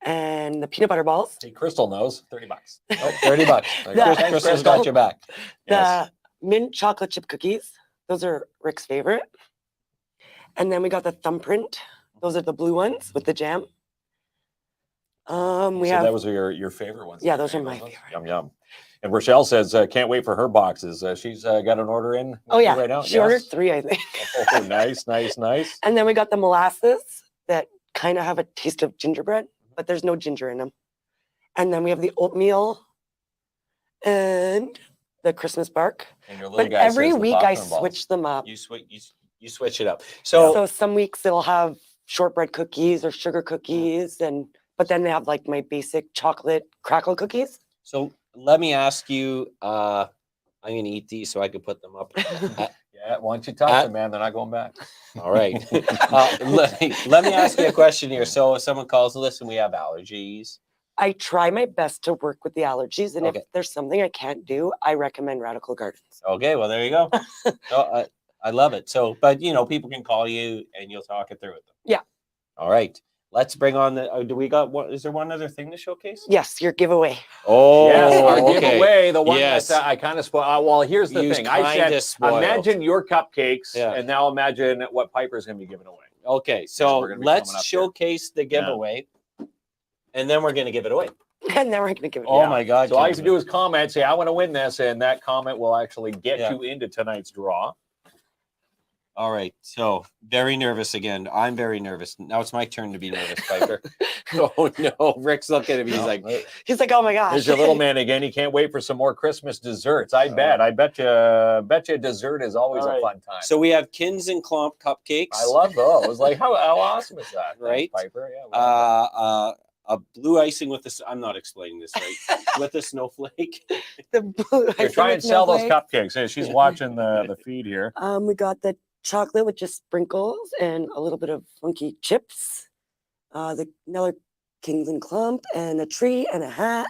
And the peanut butter balls. See, Crystal knows. $30. Oh, $30. The- Crystal's got your back. Yes. The mint chocolate chip cookies. Those are Rick's favorite. And then we got the thumbprint. Those are the blue ones with the jam. We So have that was your favorite ones. Yeah, those are my ones? favorite. Yum, yum. And Rochelle says, can't wait for her boxes. She's got an order in oh yeah, right now. she ordered 3, I think. Oh, nice, nice, nice. And then we got the molasses that kind of have a taste of gingerbread, but there's no ginger in them. And then we have the oatmeal and the Christmas bark. And your little But guy every says the week I popcorn balls. switch them up. You switch it up. So, So some weeks it'll have shortbread cookies or sugar cookies, but then they have like my basic chocolate crackle cookies. so let me ask you, I'm going to eat these so I can put them up. Yeah, why don't you touch them, man? They're not going back. All right. Let me ask you a question here. So if someone calls, listen, we have allergies. I try my best to work with the allergies, and Okay. if there's something I can't do, I recommend Radical Gardens. Okay, well, there you go. So, I love it. So, but people can call you and you'll talk it through with them. Yeah. All right. Let's bring on the, do we got what, is there one other thing to showcase? Yes, your giveaway. Oh, Yes, our okay. giveaway, the one Yes. that I kind of spoiled. Well, here's the You thing. I kinda said, spoiled. imagine your cupcakes, Yeah. and now imagine what Piper's going to be giving away. Okay, so we're gonna be coming let's up here. showcase the giveaway and then we're going to give it away. And then we're going to give it Oh away. my God. So all you have to Kinsman. do is comment, say, I want to win this, and that comment will actually get Yeah. you into tonight's draw. All right. So very nervous again. I'm very nervous. Now it's my turn to be nervous, Piper. Oh no. Rick's looking at me. He's No, like, He's like, oh my gosh. Here's your little man again. He can't wait for some more Christmas desserts. I bet you dessert is always All a right. fun time. so we have KINZ and KLOMP cupcakes. I love those. Like, how awesome is that? Thanks, Right? Piper. Yeah. we love a blue icing with this. I'm not explaining this right. With a snowflake. the blue that. Here, icing try with and sell those snowflake. cupcakes. Hey, she's watching the feed here. We got the chocolate with just sprinkles and a little bit of funky chips. Another KINZ and KLOMP and a tree and a hat.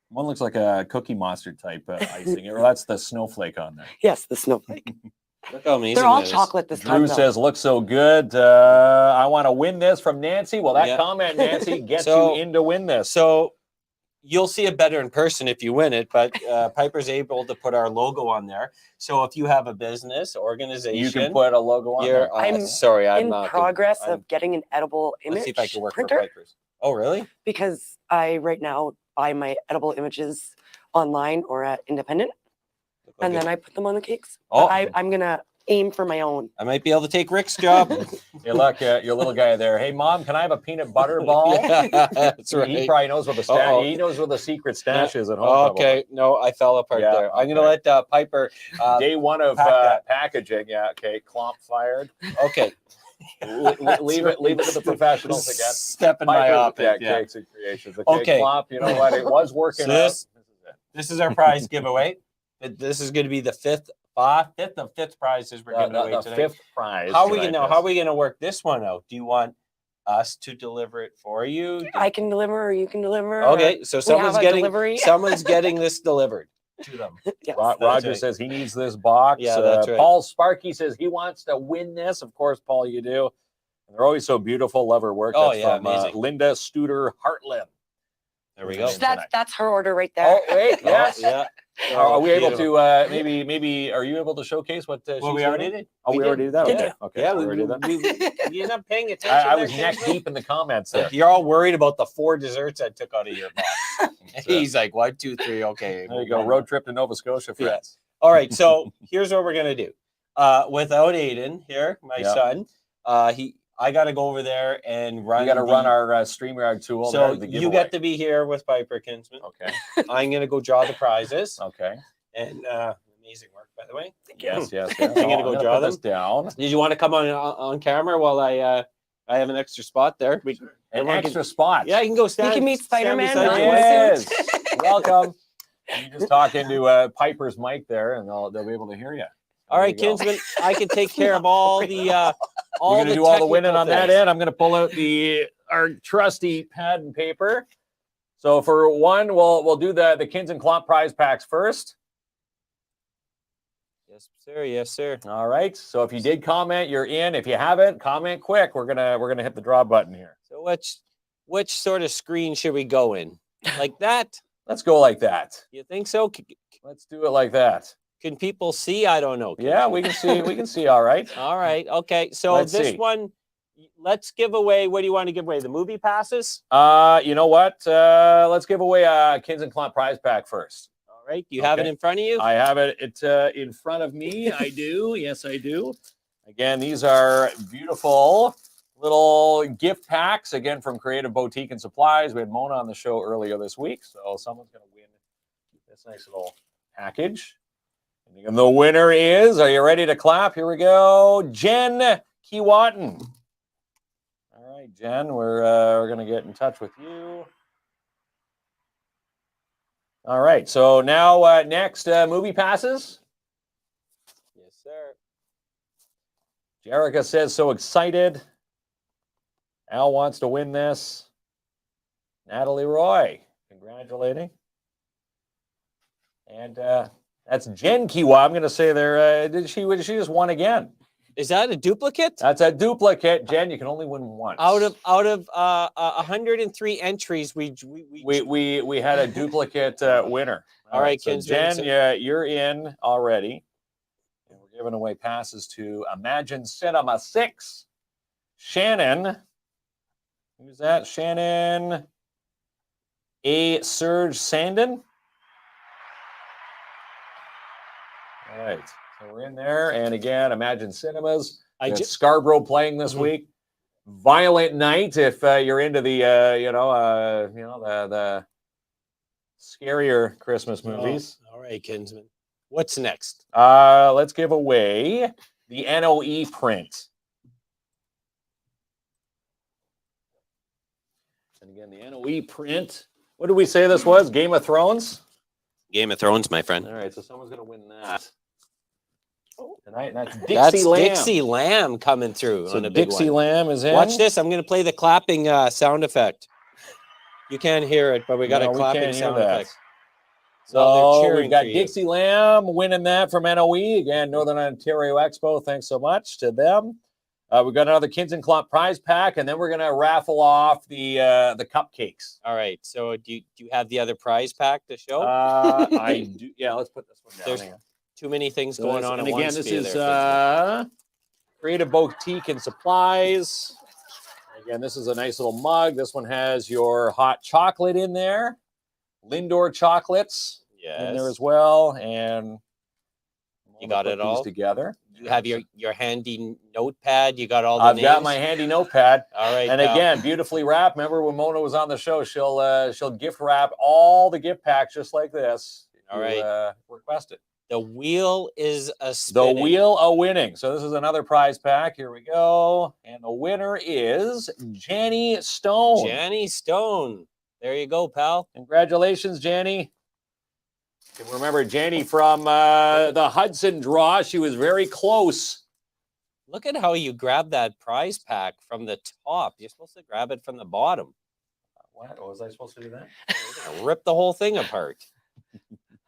One looks like a Cookie Monster type icing. Or that's the snowflake on there. Yes, the snowflake. Look how amazing They're all that is. chocolate this time. Drew though. says, looks so good. I want to win this from Nancy. Well, that Yeah. comment, Nancy, gets So- you in to win this. So you'll see it better in person if you win it, but Piper's able to put our logo on there. So if you have a business organization, You can put a logo on you're, there. I'm sorry, I'm in not progress I'm- of getting an edible Let's image see if I can work for printer Piper's. Oh, really? because I right now buy my edible images online or at Independent, and then I put them on the cakes. Oh. But I'm gonna aim for my own. I might be able to take Rick's job. Hey, look, your little guy there. Hey, Mom, can I have a peanut butter ball? Yeah, that's He right. probably knows what the Uh-oh. He knows where the secret stash is at home. Okay, no, I fell apart Yeah, there. I'm gonna okay. let Piper. probably. Day one of pack that. packaging. Yeah. Okay. Klomp fired. Okay, Leave it to the professionals again. Step in my Piper, office. yeah, Yeah. Cakes and Creations. Okay. Okay. Klomp. You know what? It was working. So out. this- This is our prize giveaway. This is going to be the fifth prizes we're giving away the today. fifth prize. How are we tonight, gonna yes. How are we gonna work this one out? Do you want us to deliver it for you? I can deliver, or you can deliver. Okay, so someone's a getting delivery. someone's getting this delivered to them. Yes. Roger right. says he needs this box. Yeah, that's right. Paul Sparky says he wants to win this. Of course, Paul, you do. And they're always so beautiful. Love her work. Oh, That's yeah, from amazing. Linda Studer Hartland. There we go. So That's her order right there. Oh, wait, Oh, yes. yeah. Are we able Beautiful. to maybe? Are you able to showcase what? Well, she's we already doing? did. Oh, we already did that. Did Okay. you? Okay. Yeah, so we already did that. you're not paying attention. I there, was neck Kinsman? deep in the comments there. You're all worried about the 4 desserts I took out of your box. He's like 1, 2, 3. Okay. There you go. Road trip to Nova Scotia, Yeah. friends. All right, so here's what we're gonna do. Without Aiden here, my Yeah. son, I got to go over there and run. We got to the- run our StreamYard tool. So there, the you giveaway. get to be here with Piper Kinsman. Okay. I'm gonna go draw the prizes Okay. and amazing work, by the way. Yes. Yes. I'm gonna go draw put this down. Did you want to come on camera while I I have an extra spot there. An everyone can- extra spot. Yeah, you can go stand. can meet stand Spider-Man beside on you. his Yes. Welcome. You just talk into Piper's mic there, and they'll be able to hear you. All right, There you go. Kinsman, I can take care of all the We're all gonna the do all the winning technical on that things. end. I'm gonna pull out our trusty pad and paper. So for one, we'll do the KINZ and KLOMP prize packs first. Yes, sir. Yes, sir. All right. So if you did comment, you're in. If you haven't, comment quick. We're gonna hit the draw button here. So which sort of screen should we go in? Like that? Let's go like that. You think so? Let's do it like that. Can people see? I don't know. Yeah, we can see. We can see. All right. All right. Okay. So Let's this see. one, let's give away. What do you want to give away? The movie passes? You know what? Let's give away a KINZ and KLOMP prize pack first. All right. You have it Okay. in front of you? I have it in front of me. I do. Yes, I do. Again, these are beautiful little gift packs, again, from Creative Boutique and Supplies. We had Mona on the show earlier this week, so someone's going to win this nice little package. And the winner is, are you ready to clap? Here we go, Jen Keewatin. All right, Jen, we're going to get in touch with you. All right, so now next, movie passes. Yes, sir. Jerica says, so excited. Al wants to win this. Natalie Roy, congratulating. And that's Jen Kiwa. I'm going to say there, did she just won again? Is that a duplicate? That's a duplicate. Jen, you can only win once. Out of 103 entries, we had a duplicate winner. All right, so Kinsman, Jen, yeah, you're in already. And we're giving away passes to Imagine Cinema 6. Shannon. Who's that? Shannon A. Serge Sandin. All right. So we're in there. And again, Imagine Cinemas. Scarborough playing this week. Violent Night, if you're into the the scarier Christmas movies. All right, Kinsman. What's next? Let's give away the NOE print. And again, the NOE print. What did we say this was? Game of Thrones? Game of Thrones, my friend. All right, so someone's going to win that. Tonight, that's That's Lamb. Dixie Lamb coming through So on a big Dixie one. Lamb is in. Watch this. I'm going to play the clapping sound effect. You can't hear it, but we got No, a we clapping can't hear sound that. effect. Well, So they're cheering we've got for you. Dixie Lamb winning that from NOE. Again, Northern Ontario Expo. Thanks so much to them. We've got another KINZ and KLOMP prize pack, and then we're going to raffle off the cupcakes. All right. So do you have the other prize pack to show? I do. Yeah, let's put this one down. There's Hang on. too many things So going this- on and at again, once. this for you is there, Kinsman. Creative Boutique and Supplies. Again, this is a nice little mug. This one has your hot chocolate in there, Lindor chocolates in there Yes. as well, and You got put it these all? together. You have your handy notepad. You got all the I've names. got my handy notepad. All right. And pal. again, beautifully wrapped. Remember when Mona was on the show, she'll gift wrap all the gift packs just like this. All right. Request it. the wheel is a The spinning. wheel of winning. So this is another prize pack. Here we go. And the winner is Jenny Stone. Jenny Stone. There you go, pal. Congratulations, Jenny. And remember, Jenny from the Hudson draw. She was very close. Look at how you grab that prize pack from the top. You're supposed to grab it from the bottom. What? Was I supposed to do that? You're gonna rip the whole thing apart.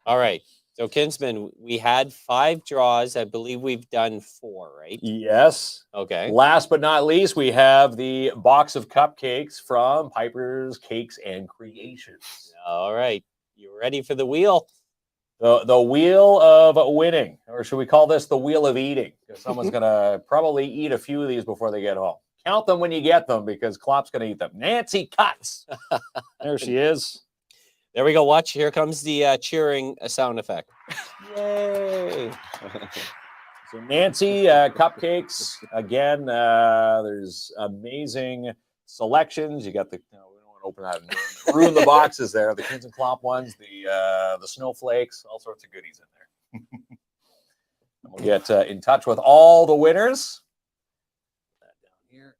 All right. So, Kinsman, we had 5 draws. I believe we've done 4, right? Yes. Okay. Last but not least, we have the box of cupcakes from Piper's Cakes and Creations. All right. You ready for the wheel? The wheel of winning, or should we call this the wheel of eating? Because someone's going to probably eat a few of these before they get home. Count them when you get them because Klopp's going to eat them. Nancy Cuts. There she is. There we go. Watch. Here comes the cheering sound effect. Yay. So Nancy, cupcakes. Again, there's amazing selections. You got the, we don't want to open that and ruin the boxes there. The KINZ and KLOMP ones, the snowflakes, all sorts of goodies in there. We'll get in touch with all the winners. That down here.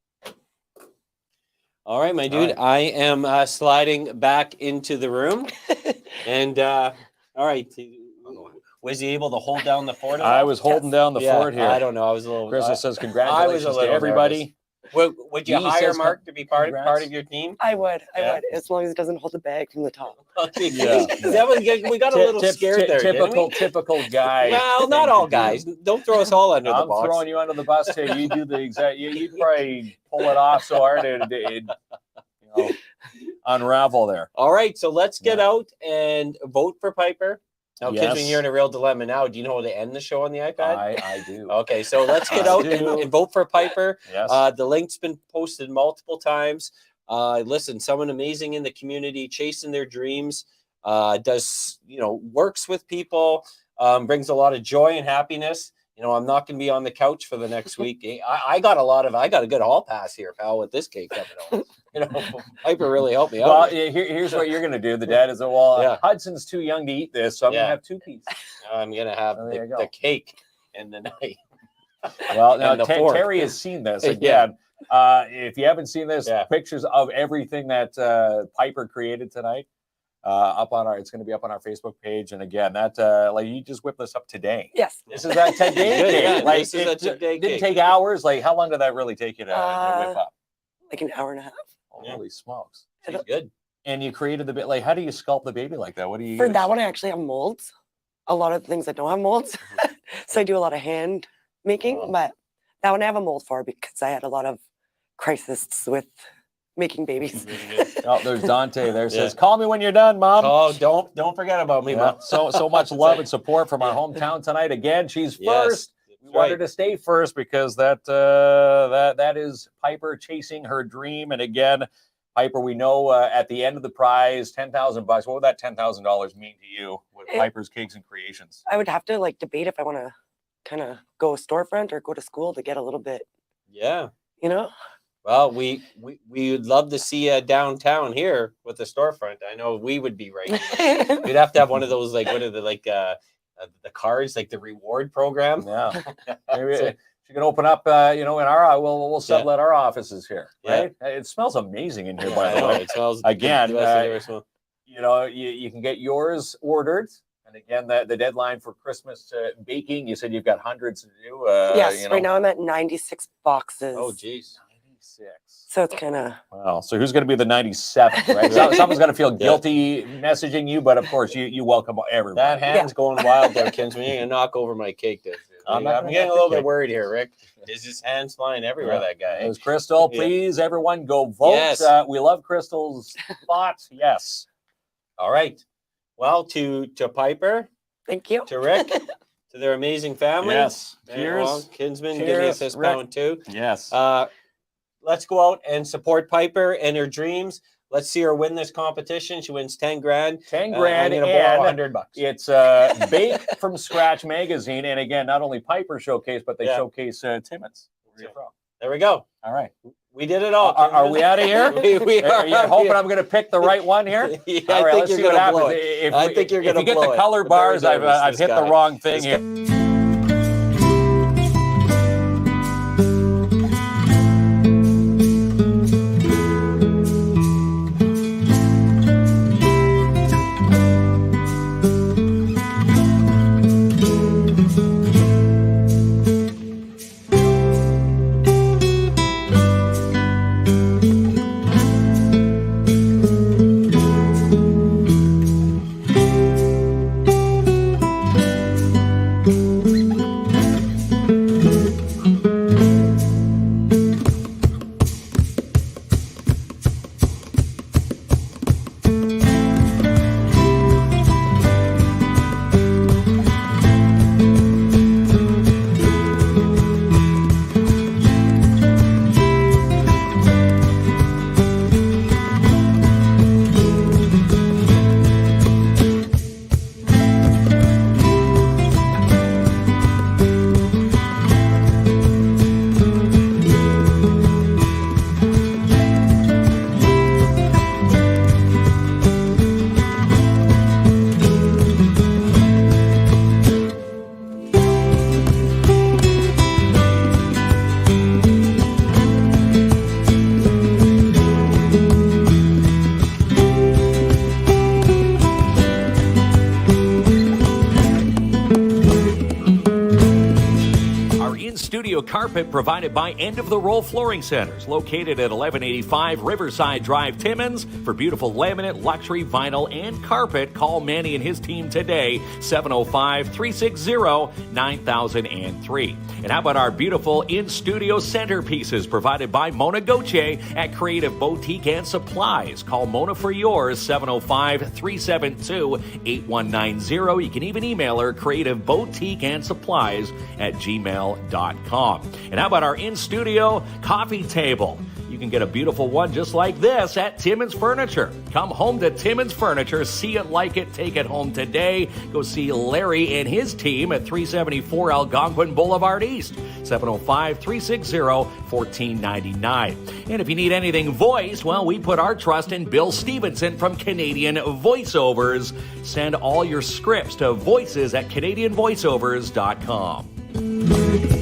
All right, my dude. right. I am sliding back into the room. And all right. Was he able to hold down the fort? I was holding down the fort here. I don't know. I was a little. Crystal says I was a congratulations to little everybody. Would you He hire says Mark to be part congrats. of your team? I would, Yeah. as long as it doesn't hold the bag from the top. Okay. Yeah. We got a little scared there. didn't we? Typical guy. Well, not all guys. Don't throw us all under the I'm bus. throwing you under the bus too. You do the exact. You'd probably pull it off so hard it'd unravel there. All right, so let's get out and vote for Piper. Now, Yes. kids, you're in a real dilemma now. Do you know how to end the show on the iPad? I do. Okay, so let's get I out do. and vote for Piper. Yes. The link's been posted multiple times. Listen, someone amazing in the community, chasing their dreams, does, works with people, brings a lot of joy and happiness. I'm not going to be on the couch for the next week. I got a good hall pass here, pal, with this cake coming on. Piper really helped me Well, out. here's what you're going to do. The dad is, well, Yeah. Hudson's too young to eat this, so I'm going to have 2 pieces. I'm going to have Oh, there you go. the cake and the night. Well, now And the fork. Terry has seen this Yeah. again. If you haven't seen this, Yeah. pictures of everything that Piper created tonight, it's going to be up on our Facebook page. And again, that you just whipped this up today. Yes. This is that today Good, cake. yeah, Like this is a today didn't cake. take hours. Like how long did that really take you to whip up? Like an hour and a half. Holy smokes! She's good. And you created the bit. Like, how do you sculpt the baby like that? What do you For use? that one, I actually have molds. A lot of things that don't have molds. So I do a lot of hand making, Oh. but that one I have a mold for because I had a lot of crises with making babies. Oh, there's Dante there. Says, Yeah. "Call me when you're done, Mom." Oh, don't forget about me, Yeah, Mom. so much love and support from our hometown tonight. Again, she's Yes, first. We that's want her right. to stay first because that is Piper chasing her dream. And again, Piper, we know at the end of the prize, $10,000. What would that $10,000 mean to you with Piper's Cakes and Creations? I would have to debate if I want to kind of go storefront or go to school to get a little bit, Yeah. you know? Well, we would love to see you downtown here with the storefront. I know we would be right. We'd have to have one of those, what are the cards, like the reward program. Yeah, maybe she can open up. In our we'll sublet our offices here. Yeah. Right? It smells amazing in here, Yeah, by I the know, way. it smells Again, the best I've ever smelled. You can get yours ordered. And again, the deadline for Christmas baking, you said you've got hundreds to do. Yes, right now I'm at 96 boxes. Oh, geez. 96. So it's kind of, Wow. So who's going to be the 97th, right? Someone's going to feel guilty messaging you, but of course you welcome everyone. That hand's going wild there, Kinsman. You're going to knock over my cake there. I'm not I'm gonna getting have a little the bit cake. worried here, Rick. Is his hands flying everywhere, that guy? It was Crystal. Yeah. Please, everyone, go vote. Yes. We love Crystal's thoughts. Yes. All right. Well, to Piper, thank you. to Rick, to their amazing family. Yes. And, Cheers. well, Kinsman, give me a Cheers, fist Rick. pound too. Yes. Let's go out and support Piper and her dreams. Let's see her win this competition. She wins 10 grand. 10 grand I'm gonna borrow and $100. it's Bake from Scratch magazine. And again, not only Piper showcase, but they Yeah. showcase Timmins. Where are you from? There we go. All right. We did it all. Are we out of here? we Are you out hoping here. I'm going to pick the right one here? Yeah, All I right, think let's you're see what gonna blow happens. it. I think you're If gonna you get blow the it. color I'm very bars, I've nervous, hit this the guy. wrong thing This here. Studio Carpet provided by End of the Roll Flooring Centers, located at 1185 Riverside Drive, Timmins. For beautiful laminate, luxury, vinyl, and carpet, call Manny and his team today, 705-360-9003. And how about our beautiful in-studio centerpieces provided by Mona Gauthier at Creative Boutique and Supplies. Call Mona for yours, 705-372-8190. You can even email her, Creative Boutique and Supplies at gmail.com. And how about our in-studio coffee table? You can get a beautiful one just like this at Timmins Furniture. Come home to Timmins Furniture. See it, like it, take it home today. Go see Larry and his team at 374 Algonquin Boulevard East, 705-360-1499. And if you need anything voiced, well, we put our trust in Bill Stevenson from Canadian Voiceovers. Send all your scripts to voices@canadianvoiceovers.com.